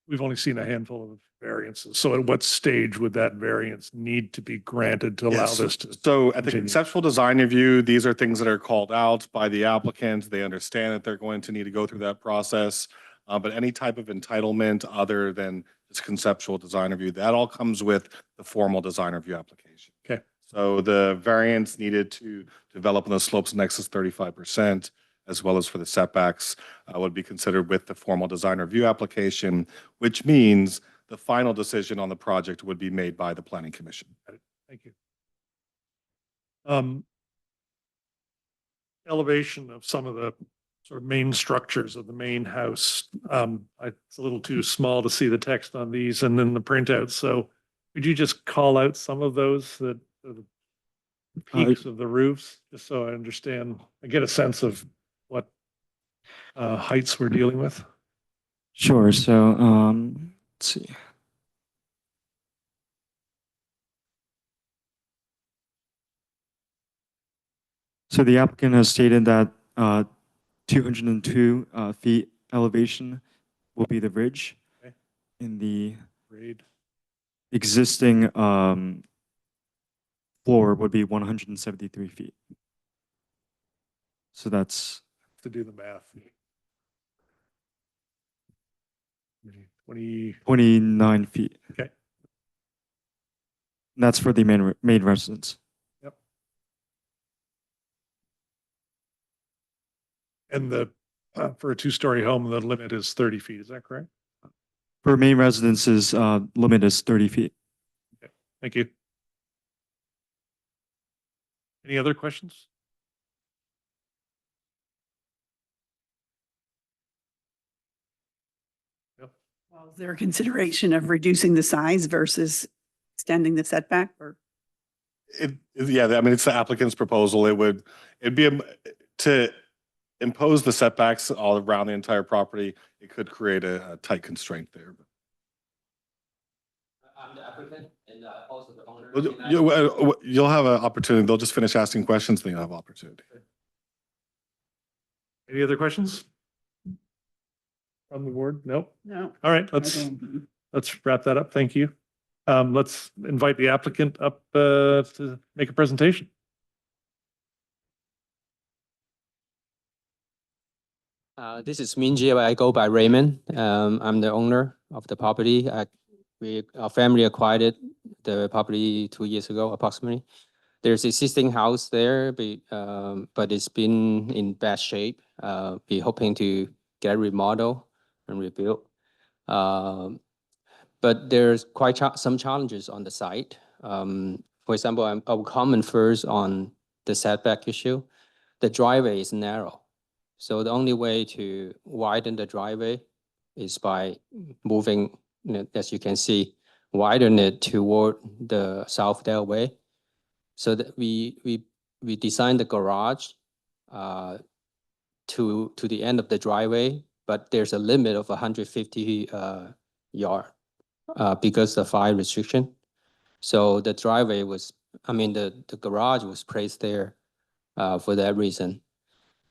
we've only seen a handful of variances. So at what stage would that variance need to be granted to allow Yes. this to? So at the continue? conceptual design review, these are things that are called out by the applicant. They understand that they're going to need to go through that process. But any type of entitlement other than this conceptual design review, that all comes with the formal design review application. Okay. So the variance needed to develop on the slopes in excess 35%, as well as for the setbacks, would be considered with the formal design review application, which means the final decision on the project would be made by the planning commission. Thank you. Elevation of some of the sort of main structures of the main house. It's a little too small to see the text on these and then the printout. So could you just call out some of those that are the peaks of the roofs, just so I understand, I get a sense of what heights we're dealing with? Sure, so let's see. So the applicant has stated that 202 feet elevation will be the ridge. Okay. In the Grade. existing floor would be 173 feet. So that's To do the math. 20, 29 feet. okay. And that's for the main residence. Yep. And for a two-story home, the limit is 30 feet. Is that correct? For main residences, limit is 30 feet. Thank you. Any other questions? Well, is there a consideration of reducing the size versus extending the setback or? Yeah, I mean, it's the applicant's proposal. It'd be to impose the setbacks all around the entire property. It could create a tight constraint there. I'm the applicant and also the owner. You'll have an opportunity. They'll just finish asking questions, then you'll have opportunity. Any other questions? From the board? Nope. No. All right, let's wrap that up. Thank you. Let's invite the applicant up to make a presentation. This is Minji, but I go by Raymond. I'm the owner of the property. Our family acquired the property 2 years ago, approximately. There's existing house there, but it's been in bad shape. We're hoping to get remodeled and rebuilt. but there's quite some challenges on the site. For example, I will comment first on the setback issue. The driveway is narrow. So the only way to widen the driveway is by moving, as you can see, widen it toward the Southdale Way. So that we designed the garage to the end of the driveway, but there's a limit of 150 yard because of fire restriction. So the driveway was, the garage was placed there for that reason.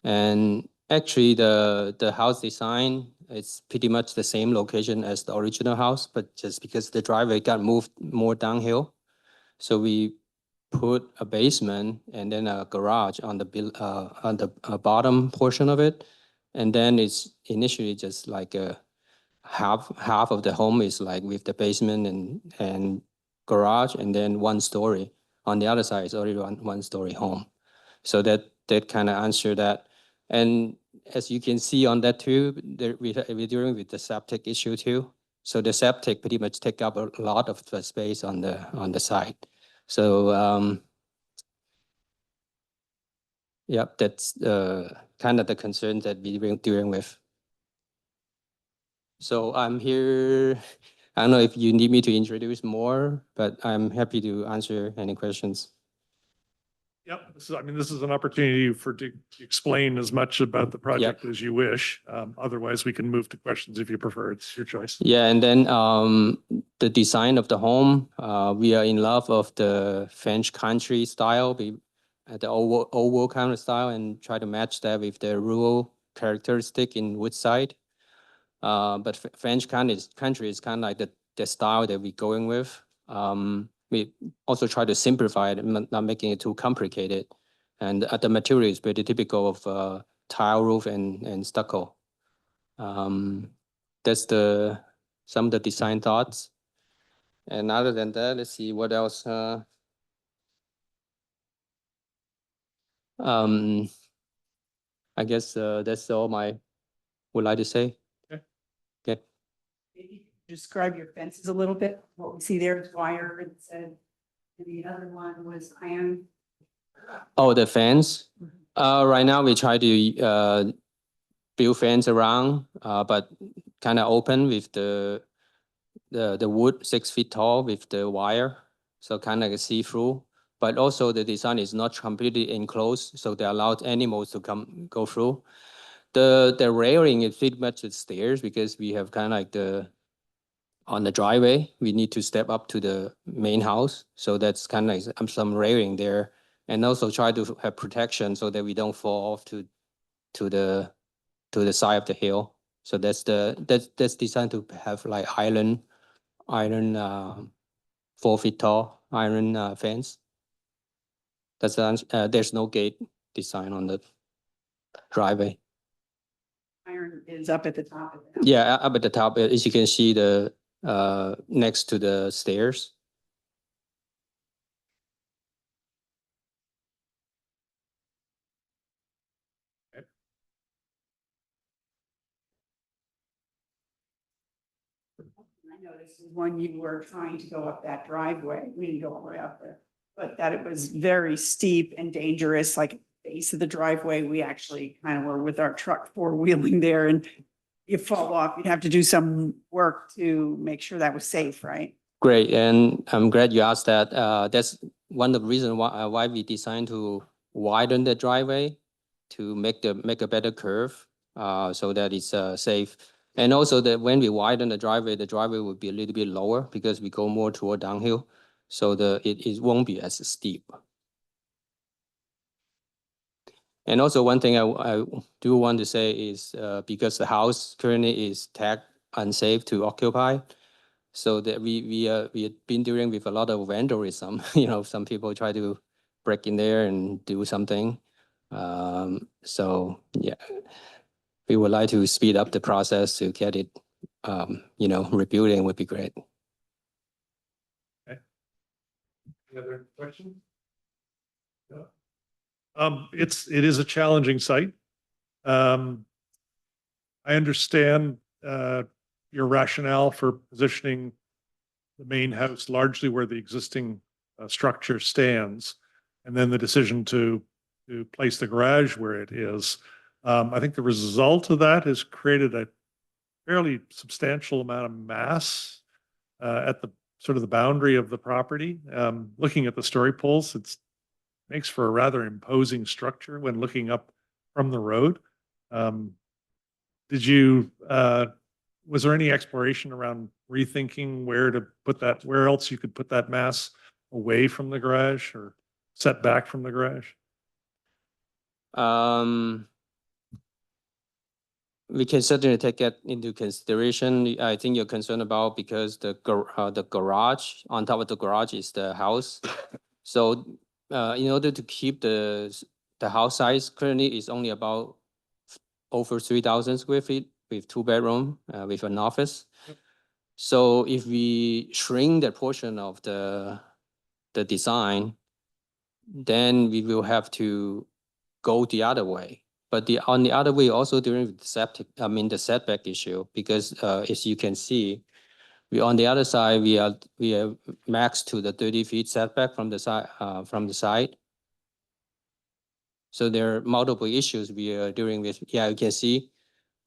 And actually the house design is pretty much the same location as the original house, but just because the driveway got moved more downhill. So we put a basement and then a garage on the bottom portion of it. And then it's initially just like half of the home is like with the basement and garage, and then 1 story. On the other side is already one story home. So that kind of answer that. And as you can see on that too, we're dealing with the septic issue too. So the septic pretty much take up a lot of the space on the site. So yep, that's kind of the concern that we're dealing with. So I'm here. I don't know if you need me to introduce more, but I'm happy to answer any questions. Yep, this is an opportunity to explain as much about the project as you wish. Otherwise, we can move to questions if you prefer. It's your choice. Yeah, and then the design of the home, we are in love of the French country style, the oval kind of style, and try to match that with the rural characteristic in Woodside. But French country is kind of like the style that we're going with. We also try to simplify it, not making it too complicated. And the material is pretty typical of tile roof and stucco. That's some of the design thoughts. And other than that, let's see what else. I guess that's all I would like to say. Okay. Maybe describe your fences a little bit. What we see there is wire and said, and the other one was iron. Oh, the fence. Right now we try to build fence around, but kind of open with the wood 6 feet tall with the wire, so kind of like a see-through. But also the design is not completely enclosed, so they allowed animals to go through. The railing is pretty much the stairs because we have kind of like on the driveway, we need to step up to the main house. So that's kind of like some railing there, and also try to have protection so that we don't fall off to the side of the hill. So that's designed to have like iron 4 feet tall iron fence. That's there's no gate design on the driveway. Iron is up at the top of that. Yeah, up at the top, as you can see, the next to the stairs. I noticed when you were trying to go up that driveway, we didn't go all the way up there, but that it was very steep and dangerous, like base of the driveway. We actually kind of were with our truck 4-wheeling there, and you fall off, you'd have to do some work to make sure that was safe, right? Great, and I'm glad you asked that. That's one of the reasons why we designed to widen the driveway to make a better curve, so that it's safe. And also that when we widen the driveway will be a little bit lower because we go more toward downhill, so it won't be as steep. And also one thing I do want to say is because the house currently is tagged unsafe to occupy, so that we have been dealing with a lot of vandalism. Some people try to break in there and do something. So yeah, we would like to speed up the process to get it, rebuilding would be great. Okay. Any other questions? No. It is a challenging site. I understand your rationale for positioning the main house largely where the existing structure stands, and then the decision to place the garage where it is. I think the result of that has created a fairly substantial amount of mass at the sort of the boundary of the property. Looking at the story poles, it makes for a rather imposing structure when looking up from the road. Was there any exploration around rethinking where to put that, where else you could put that mass away from the garage or set back from the garage? We can certainly take that into consideration. I think you're concerned about because the garage, on top of the garage is the house. So in order to keep the house size currently is only about over 3,000 square feet with 2 bedroom with an office. So if we shrink that portion of the design, then we will have to go the other way. But on the other way, also during the setback issue, because as you can see, on the other side we are max to the 30 feet setback from the side. So there are multiple issues we are dealing with. Yeah, you can see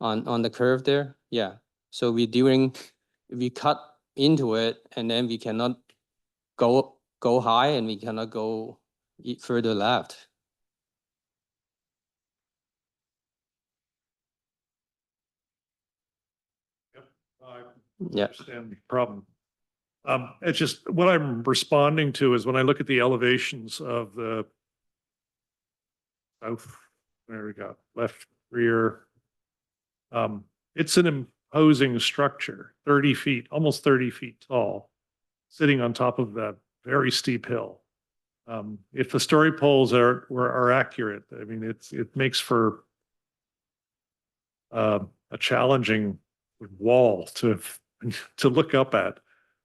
on the curve there. Yeah. So we cut into it, and then we cannot go high, and we cannot go further left. I understand the problem. It's just what I'm responding to is when I look at the elevations of the south, there we go, left rear. It's an imposing structure, 30 feet, almost 30 feet tall, sitting on top of that very steep hill. If the story poles are accurate, I mean, it makes for a challenging wall to look up at.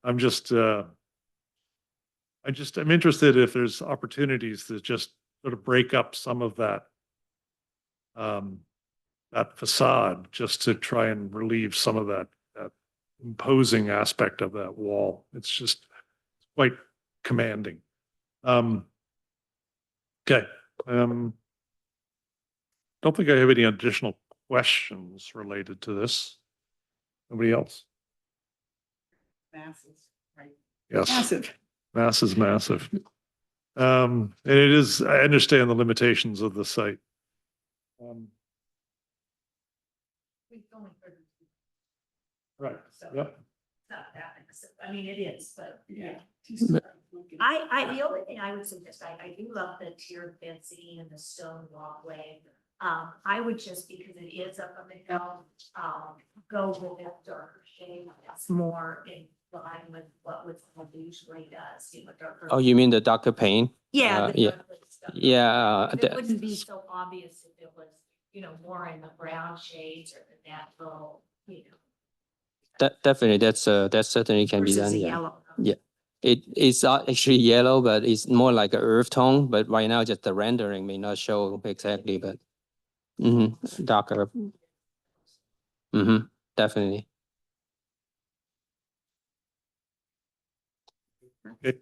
I'm interested if there's opportunities to just sort of break up some of that that facade, just to try and relieve some of that imposing aspect of that wall. It's just quite commanding. Okay. Don't think I have any additional questions related to this. Nobody else? Masses, right? Yes. Massive. Mass is massive. And it is, I understand the limitations of the site. Right, yep. Not that expensive. I mean, it is, but Yeah. the only thing I would suggest, I do love the tiered fencing and the stone walkway. I would just, because it is up on the hill, go with a darker shade. It's more in line with what Woodfield usually does, darker. Oh, you mean the darker paint? Yeah. Yeah. Yeah. It wouldn't be so obvious if it was, more in the brown shades or the natural, Definitely, that certainly can be versus done. the Yeah. yellow. Yeah. It's not actually yellow, but it's more like an earth tone. But right now, just the rendering may not show exactly, but darker. Definitely. Okay.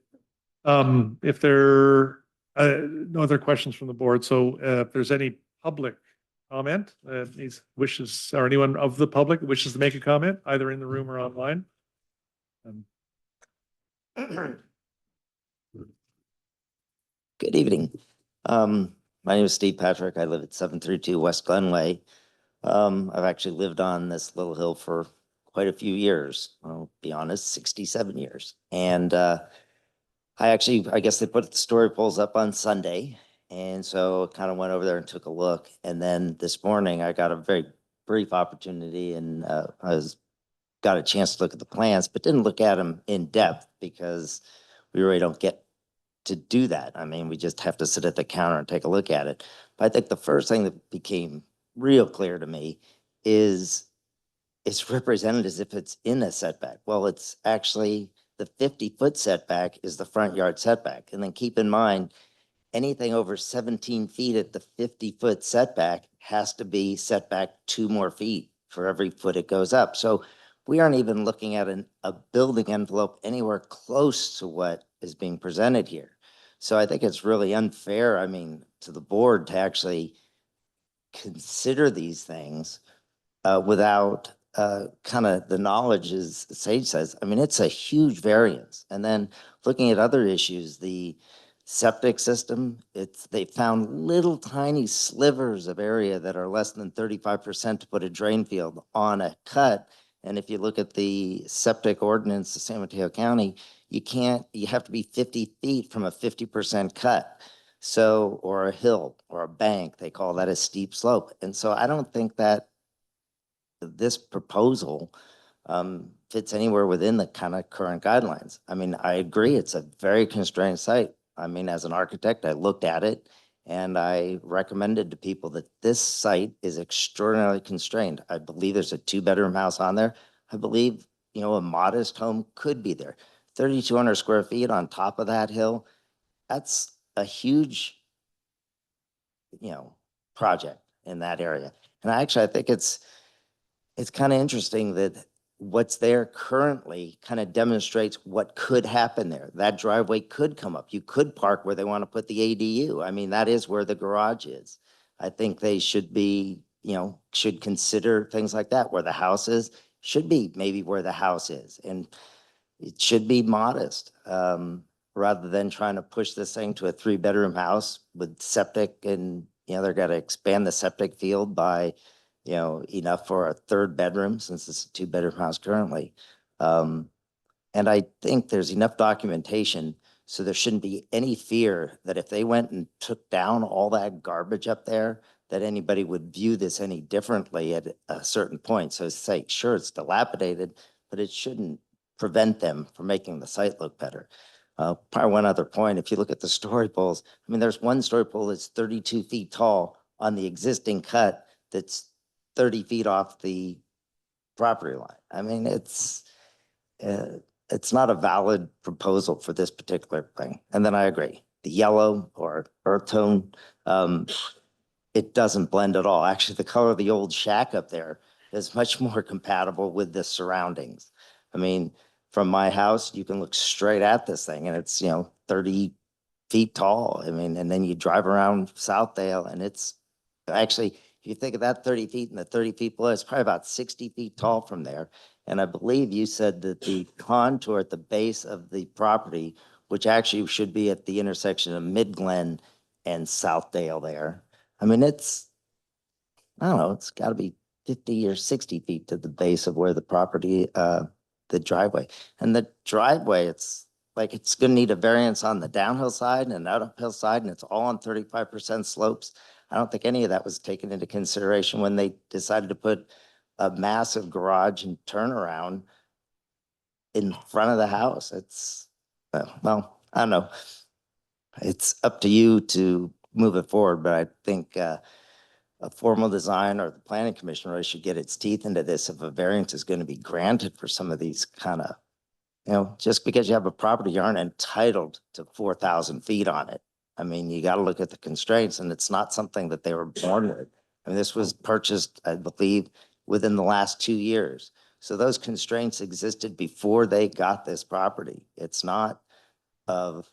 If there no other questions from the board, so if there's any public comment, these wishes, or anyone of the public wishes to make a comment, either in the room or online. Good evening. My name is Steve Patrick. I live at 732 West Glenway. I've actually lived on this little hill for quite a few years. I'll be honest, 67 years. And I guess they put the story poles up on Sunday. And so kind of went over there and took a look. And then this morning I got a very brief opportunity and got a chance to look at the plans, but didn't look at them in depth because we really don't get to do that. I mean, we just have to sit at the counter and take a look at it. But I think the first thing that became real clear to me is it's represented as if it's in a setback. Well, it's actually the 50-foot setback is the front yard setback. And then keep in mind, anything over 17 feet at the 50-foot setback has to be set back 2 more feet for every foot it goes up. So we aren't even looking at a building envelope anywhere close to what is being presented here. So I think it's really unfair, I mean, to the board to actually consider these things without kind of the knowledge, as Sage says. I mean, it's a huge variance. And then looking at other issues, the septic system, they found little tiny slivers of area that are less than 35% to put a drain field on a cut. And if you look at the septic ordinance of San Mateo County, you have to be 50 feet from a 50% cut. So, or a hill or a bank, they call that a steep slope. And so I don't think that this proposal fits anywhere within the kind of current guidelines. I mean, I agree, it's a very constrained site. I mean, as an architect, I looked at it and I recommended to people that this site is extraordinarily constrained. I believe there's a 2-bedroom house on there. I believe, you know, a modest home could be there. 3,200 square feet on top of that hill, that's a huge, you know, project in that area. And I think it's kind of interesting that what's there currently kind of demonstrates what could happen there. That driveway could come up. You could park where they want to put the ADU. I mean, that is where the garage is. I think they should be, you know, should consider things like that. Where the house is, should be maybe where the house is. And it should be modest, rather than trying to push this thing to a 3-bedroom house with septic and, you know, they're going to expand the septic field by, you know, enough for a 3rd bedroom since it's a 2-bedroom house currently. And I think there's enough documentation, so there shouldn't be any fear that if they went and took down all that garbage up there, that anybody would view this any differently at a certain point. So it's like, sure, it's dilapidated, but it shouldn't prevent them from making the site look better. Probably one other point, if you look at the story poles, I mean, there's one story pole that's 32 feet tall on the existing cut that's 30 feet off the property line. I mean, it's not a valid proposal for this particular thing. And then I agree, the yellow or earth tone, it doesn't blend at all. Actually, the color of the old shack up there is much more compatible with the surroundings. I mean, from my house, you can look straight at this thing and it's, you know, 30 feet tall. I mean, and then you drive around Southdale and it's actually, if you think of that 30 feet and the 30 feet below, it's probably about 60 feet tall from there. And I believe you said that the contour at the base of the property, which actually should be at the intersection of Midglen and Southdale there. I mean, I don't know, it's got to be 50 or 60 feet to the base of where the property, the driveway. And the driveway, it's like it's going to need a variance on the downhill side and an uphill side, and it's all on 35% slopes. I don't think any of that was taken into consideration when they decided to put a massive garage and turnaround in front of the house. It's, well, I don't know. It's up to you to move it forward, but I think a formal design or the planning commission really should get its teeth into this if a variance is going to be granted for some of these kind of, you know, just because you have a property, you aren't entitled to 4,000 feet on it. I mean, you got to look at the constraints, and it's not something that they were born with. I mean, this was purchased, I believe, within the last 2 years. So those constraints existed before they got this property. It's not of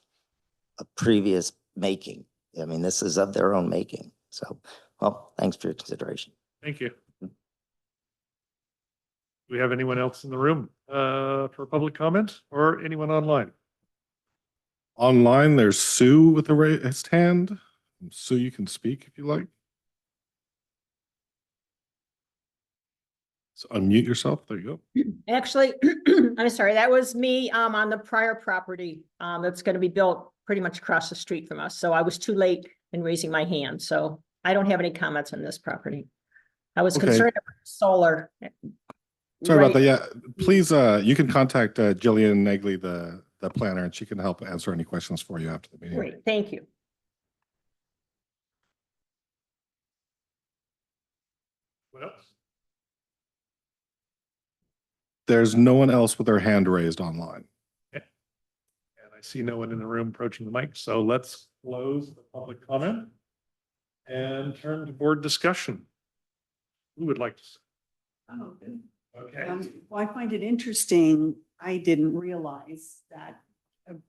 a previous making. I mean, this is of their own making. So, well, thanks for your consideration. Thank you. Do we have anyone else in the room for public comment or anyone online? Online, there's Sue with a raised hand. Sue, you can speak if you like. So unmute yourself. There you go. Actually, I'm sorry, that was me on the prior property that's going to be built pretty much across the street from us. So I was too late in raising my hand. So I don't have any comments on this property. I was Okay. concerned about solar. Sorry about that. Right. Yeah, please, you can contact Jillian Negley, the planner, and she can help answer any questions for you after the meeting. Great, thank you. What else? There's no one else with their hand raised online. And I see no one in the room approaching the mic, so let's close the public comment and turn to board discussion. Who would like to? Okay. Well, I find it interesting. I didn't realize that,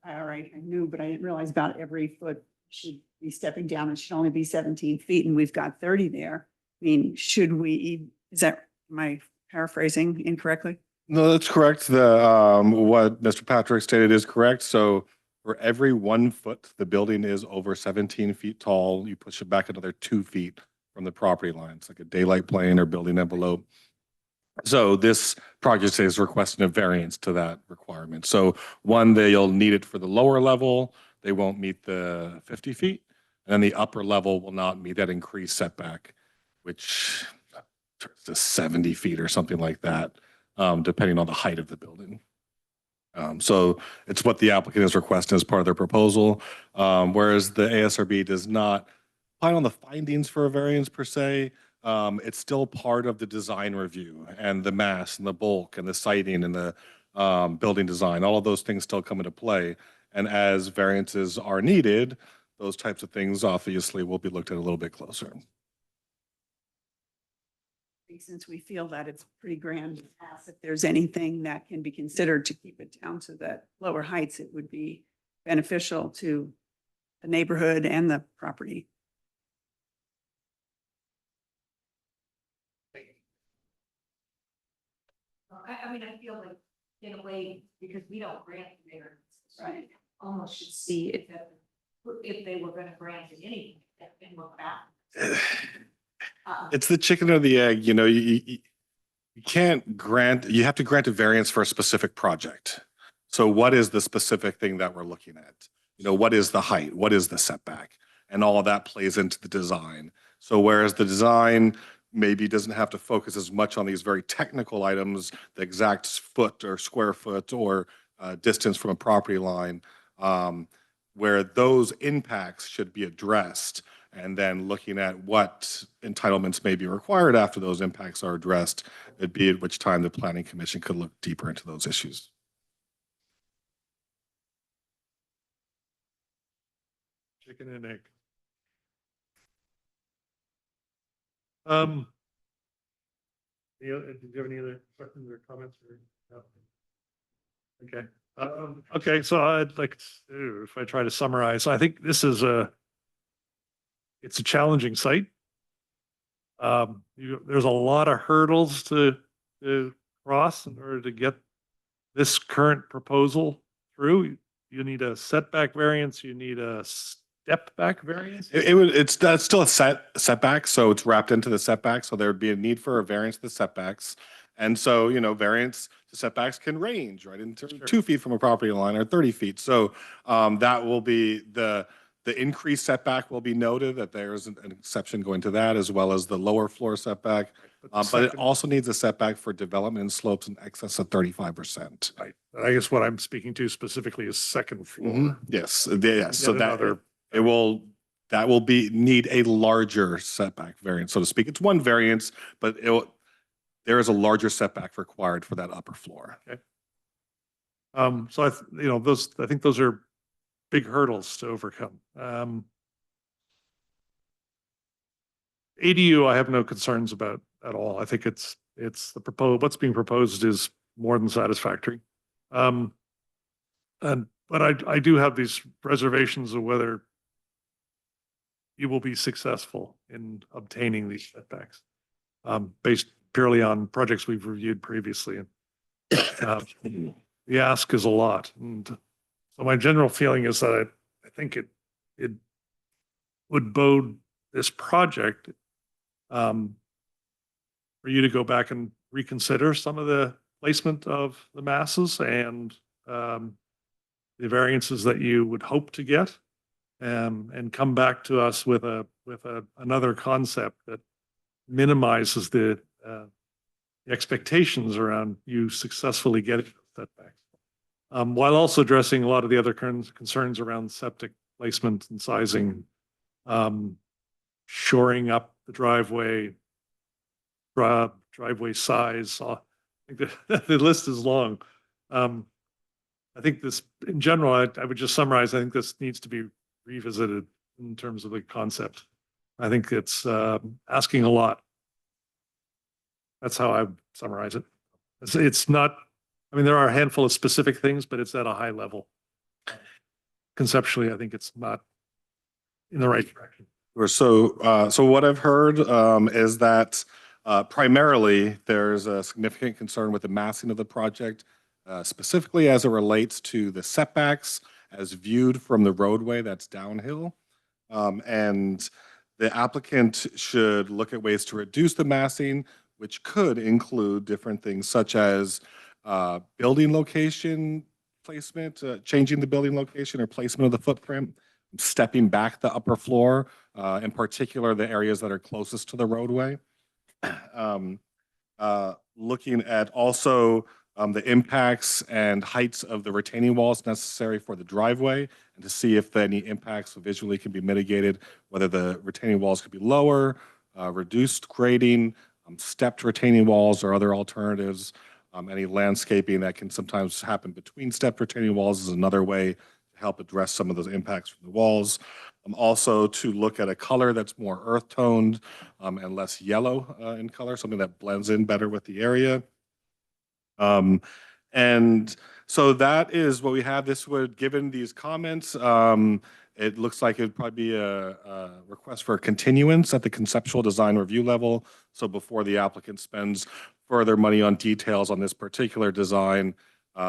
all right, I knew, but I didn't realize about every foot should be stepping down. It should only be 17 feet and we've got 30 there. I mean, should we, is that, am I paraphrasing incorrectly? No, that's correct. What Mr. Patrick stated is correct. So for every 1 foot, the building is over 17 feet tall. You push it back another 2 feet from the property line. It's like a daylight plane or building envelope. So this project is requesting a variance to that requirement. So one, they'll need it for the lower level. They won't meet the 50 feet. And then the upper level will not meet that increased setback, which turns to 70 feet or something like that, depending on the height of the building. So it's what the applicant is requesting as part of their proposal, whereas the ASRB does not plan on the findings for a variance per se. It's still part of the design review and the mass and the bulk and the siting and the building design. All of those things still come into play. And as variances are needed, those types of things obviously will be looked at a little bit closer. Since we feel that it's pretty grand, if there's anything that can be considered to keep it down to the lower heights, it would be beneficial to the neighborhood and the property. I mean, I feel like in a way, because we don't grant variances. Right. Almost should see if they were gonna grant it anything and look back. It's the chicken or the egg, you know, you can't grant, you have to grant a variance for a specific project. So what is the specific thing that we're looking at? You know, what is the height? What is the setback? And all of that plays into the design. So whereas the design maybe doesn't have to focus as much on these very technical items, the exact foot or square foot or distance from a property line, where those impacts should be addressed, and then looking at what entitlements may be required after those impacts are addressed, it'd be at which time the Planning Commission could look deeper into those issues. Chicken and egg. Did you have any other questions or comments or? No? Okay. Okay, so I'd like to, if I try to summarize, I think this is it's a challenging site. There's a lot of hurdles to cross in order to get this current proposal through. You need a setback variance, you need a step back variance. That's still a setback, so it's wrapped into the setback. So there would be a need for a variance to the setbacks. And so, you know, variance to setbacks can range, right, into 2 feet from a property line or 30 feet. So that will be the increased setback will be noted that there's an exception going to that, as well as the lower floor setback. But it also needs a setback for development slopes in excess of 35%. Right. I guess what I'm speaking to specifically is second floor. Yes, yes. So Yet that another- that will need a larger setback variance, so to speak. It's one variance, but there is a larger setback required for that upper floor. Okay. So I think those are big hurdles to overcome. ADU, I have no concerns about at all. I think it's what's being proposed is more than satisfactory. But I do have these reservations of whether you will be successful in obtaining these setbacks, based purely on projects we've reviewed previously. The ask is a lot. And so my general feeling is that I think it would bode this project for you to go back and reconsider some of the placement of the masses and the variances that you would hope to get, and come back to us with another concept that minimizes the expectations around you successfully getting setbacks, while also addressing a lot of the other concerns around septic placement and sizing, shoring up the driveway size. I think the list is long. I think this, in general, I would just summarize, I think this needs to be revisited in terms of the concept. I think it's asking a lot. That's how I would summarize it. It's not, I mean, there are a handful of specific things, but it's at a high level. Conceptually, I think it's not in the right direction. So what I've heard is that primarily there's a significant concern with the massing of the project, specifically as it relates to the setbacks as viewed from the roadway that's downhill. And the applicant should look at ways to reduce the massing, which could include different things such as building location placement, changing the building location or placement of the footprint, stepping back the upper floor, in particular, the areas that are closest to the roadway. Looking at also the impacts and heights of the retaining walls necessary for the driveway, and to see if any impacts visually can be mitigated, whether the retaining walls could be lower, reduced grading, stepped retaining walls or other alternatives. Any landscaping that can sometimes happen between stepped retaining walls is another way to help address some of those impacts from the walls. Also to look at a color that's more earth toned and less yellow in color, something that blends in better with the area. And so that is what we have. This would, given these comments, it looks like it'd probably be a request for a continuance at the conceptual design review level. So before the applicant spends further money on details on this particular design,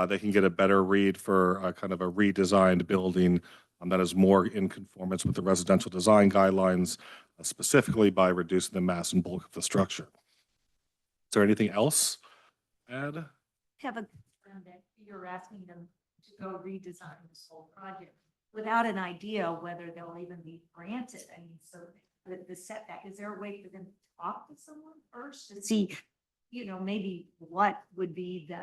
they can get a better read for kind of a redesigned building that is more in conformance with the residential design guidelines, specifically by reducing the mass and bulk of the structure. Is there anything else? Add? Have a, that you're asking them to go redesign this whole project without an idea whether they'll even be granted. I mean, so the setback, is there a way for them to talk to someone first to see, you know, maybe what would be the,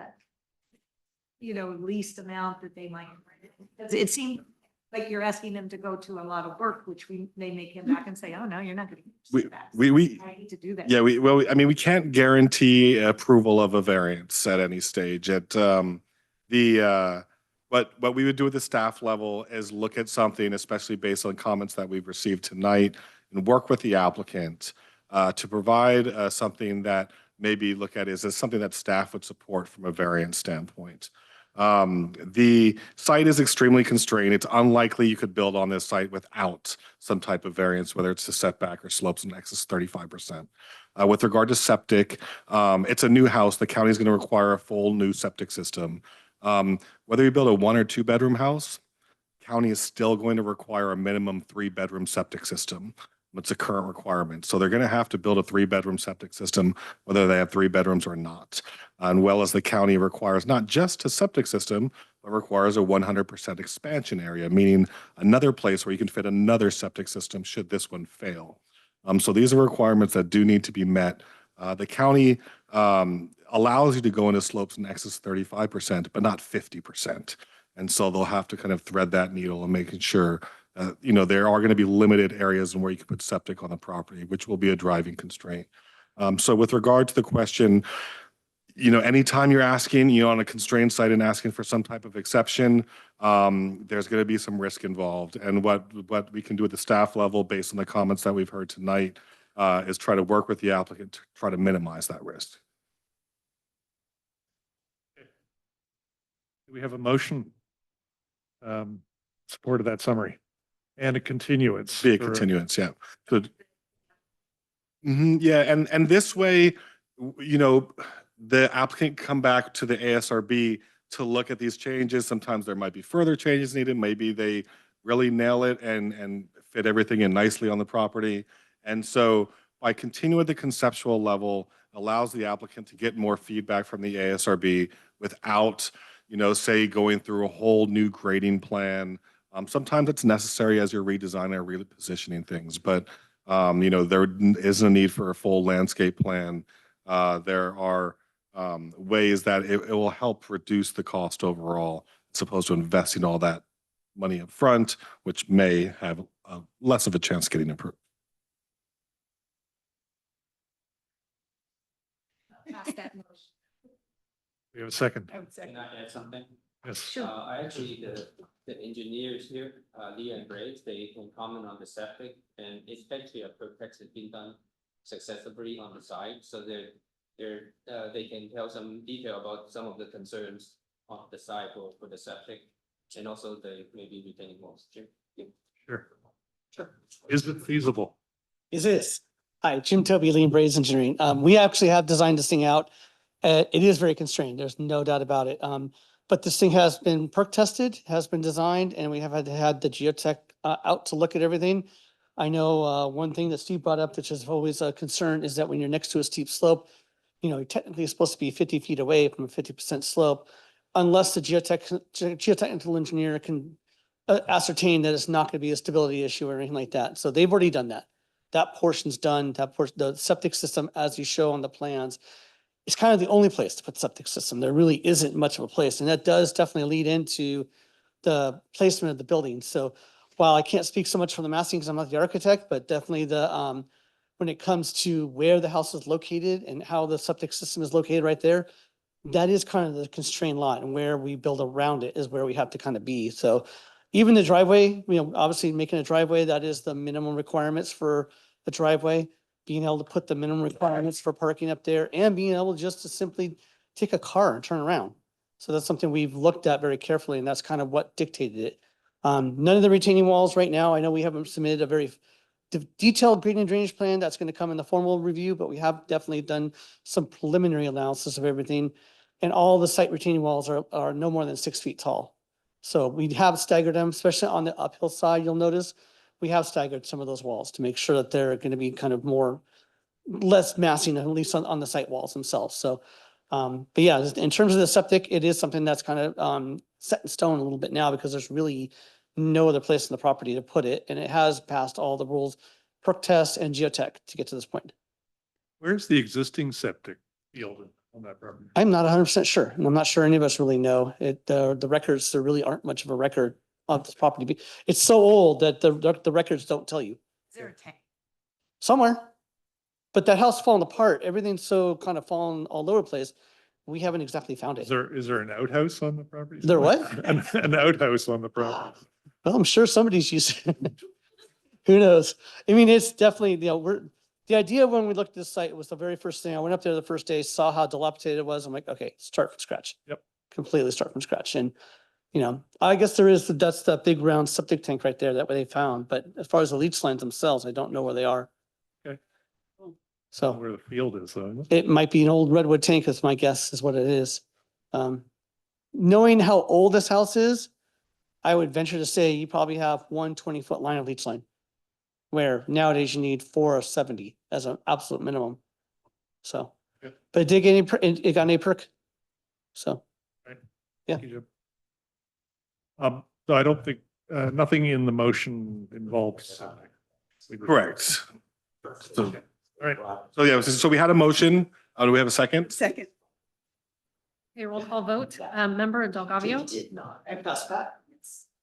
you know, least amount that they might, because it seemed like you're asking them to go to a lot of work, which they may come back and say, oh, no, you're not going to. I need to do that. Yeah, I mean, we can't guarantee approval of a variance at any stage. What we would do at the staff level is look at something, especially based on comments that we've received tonight, and work with the applicant to provide something that maybe look at is this something that staff would support from a variance standpoint. The site is extremely constrained. It's unlikely you could build on this site without some type of variance, whether it's the setback or slopes in excess 35%. With regard to septic, it's a new house. The county is going to require a full new septic system. Whether you build a 1 or 2 bedroom house, county is still going to require a minimum 3-bedroom septic system. It's a current requirement. So they're going to have to build a 3-bedroom septic system, whether they have 3 bedrooms or not. And well as the county requires not just a septic system, but requires a 100% expansion area, meaning another place where you can fit another septic system should this one fail. So these are requirements that do need to be met. The county allows you to go into slopes in excess of 35%, but not 50%. And so they'll have to kind of thread that needle and making sure you know, there are going to be limited areas where you can put septic on the property, which will be a driving constraint. So with regard to the question, you know, anytime you're asking, you know, on a constrained site and asking for some type of exception, there's going to be some risk involved. And what we can do at the staff level, based on the comments that we've heard tonight, is try to work with the applicant to try to minimize that risk. We have a motion support of that summary and a continuance. Be a continuance, yeah. So, yeah, and this way, you know, the applicant come back to the ASRB to look at these changes. Sometimes there might be further changes needed. Maybe they really nail it and fit everything in nicely on the property. And so by continuing at the conceptual level, allows the applicant to get more feedback from the ASRB without, you know, say going through a whole new grading plan. Sometimes it's necessary as you're redesigning or repositioning things, but you know, there isn't a need for a full landscape plan. There are ways that it will help reduce the cost overall, as opposed to investing all that money up front, which may have less of a chance of getting approved. Pass that motion. We have a second. I would second. Can I add something? Yes. Sure. Actually, the engineers here, Leah and Grace, they can comment on the septic, and it's actually a perk that's been done successfully on the site. So they can tell some detail about some of the concerns on the side for the septic and also the maybe retaining walls. Jim? Sure. Is it feasible? Is this? Hi, Jim Toby, Lean Braze Engineering. We actually have designed this thing out. It is very constrained. There's no doubt about it. But this thing has been perk tested, has been designed, and we have had the geotech out to look at everything. I know one thing that Steve brought up, which is always a concern, is that when you're next to a steep slope, you know, technically it's supposed to be 50 feet away from a 50% slope, unless the geotechnical engineer can ascertain that it's not going to be a stability issue or anything like that. So they've already done that. That portion's done. That portion, the septic system, as you show on the plans, is kind of the only place to put septic system. There really isn't much of a place, and that does definitely lead into the placement of the building. So while I can't speak so much from the massing because I'm not the architect, but definitely the when it comes to where the house is located and how the septic system is located right there, that is kind of the constrained lot, and where we build around it is where we have to kind of be. So even the driveway, you know, obviously making a driveway, that is the minimum requirements for the driveway, being able to put the minimum requirements for parking up there and being able just to simply take a car and turn around. So that's something we've looked at very carefully, and that's kind of what dictated it. None of the retaining walls right now, I know we haven't submitted a very detailed grading and drainage plan that's going to come in the formal review, but we have definitely done some preliminary analysis of everything. And all the site retaining walls are no more than 6 feet tall. So we have staggered them, especially on the uphill side, you'll notice. We have staggered some of those walls to make sure that they're going to be kind of less massing, at least on the site walls themselves. So, but yeah, in terms of the septic, it is something that's kind of set in stone a little bit now because there's really no other place in the property to put it. And it has passed all the rules, perk test and geotech to get to this point. Where's the existing septic field on that property? I'm not 100% sure, and I'm not sure any of us really know. The records, there really aren't much of a record of this property. It's so old that the records don't tell you. Is there a tank? Somewhere. But that house falling apart, everything's so kind of fallen all over the place. We haven't exactly found it. Is there an outhouse on the property? There what? An outhouse on the property. Well, I'm sure somebody's using it. Who knows? I mean, it's definitely, you know, the idea when we looked at this site was the very first thing. I went up there the first day, saw how dilapidated it was. I'm like, okay, start from scratch. Yep. Completely start from scratch. And, you know, I guess that's that big round septic tank right there that they found. But as far as the leach lines themselves, I don't know where they are. Okay. So Where the field is, though. it might be an old redwood tank, is my guess, is what it is. Knowing how old this house is, I would venture to say you probably have 1 20-foot line of leach line, where nowadays you need 4 or 70 as an absolute minimum. So, Good. but it did get it got a perk. So, yeah. Thank you, Jim. So I don't think, nothing in the motion involves septic. Correct. So, All right. so yeah, so we had a motion. Do we have a second? Second. Okay, roll call vote. Member Delgavio, Did not. I passed that.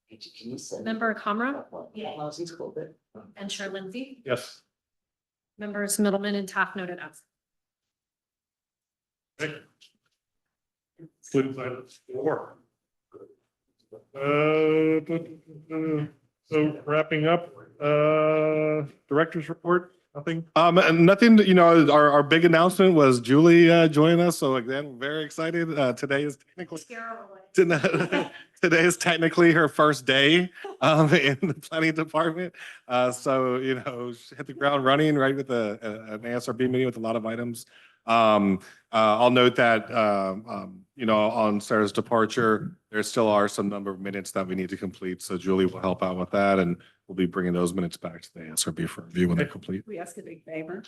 Can you send? member Comra, Yeah. and Chair Lindsay. Yes. Members Middleman and Taft noted absent. Okay. Concludes item 4. So wrapping up, director's report, nothing? And nothing, you know, our big announcement was Julie joining us. So again, very excited. Today is technically her first day in the planning department. So, you know, she hit the ground running right with an ASRB meeting with a lot of items. I'll note that, you know, on Sarah's departure, there still are some number of minutes that we need to complete. So Julie will help out with that, and we'll be bringing those minutes back to the ASRB for review when they're complete. We ask a big favor.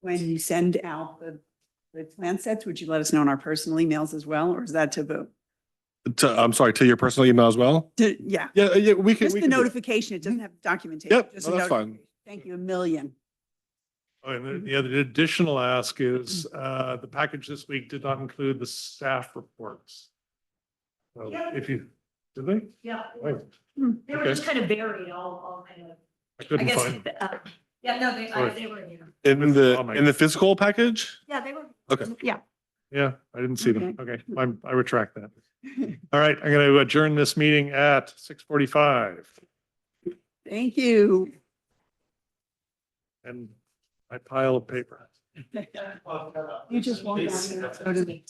When you send out the plan sets, would you let us know in our personal emails as well, or is that taboo? I'm sorry, to your personal email as well? Yeah. Yeah, we can. Just we the can do it. notification. It doesn't have documentation. Yep, just no, a that's fine. notification. Thank you a million. Oh, and the other additional ask is, the package this week did not include the staff reports. So if you, did they? Yeah. Oh, They were Okay. just kind of buried, all kind of. I couldn't guess, find them. Yeah, no, Sorry. they were here. In the physical package? Yeah, they were. Okay. Yeah. Yeah, I didn't see them. Okay, I retract that. All right, I'm going to adjourn this meeting at 6:45. Thank you. And my pile of paper. You just walk down there and go to the.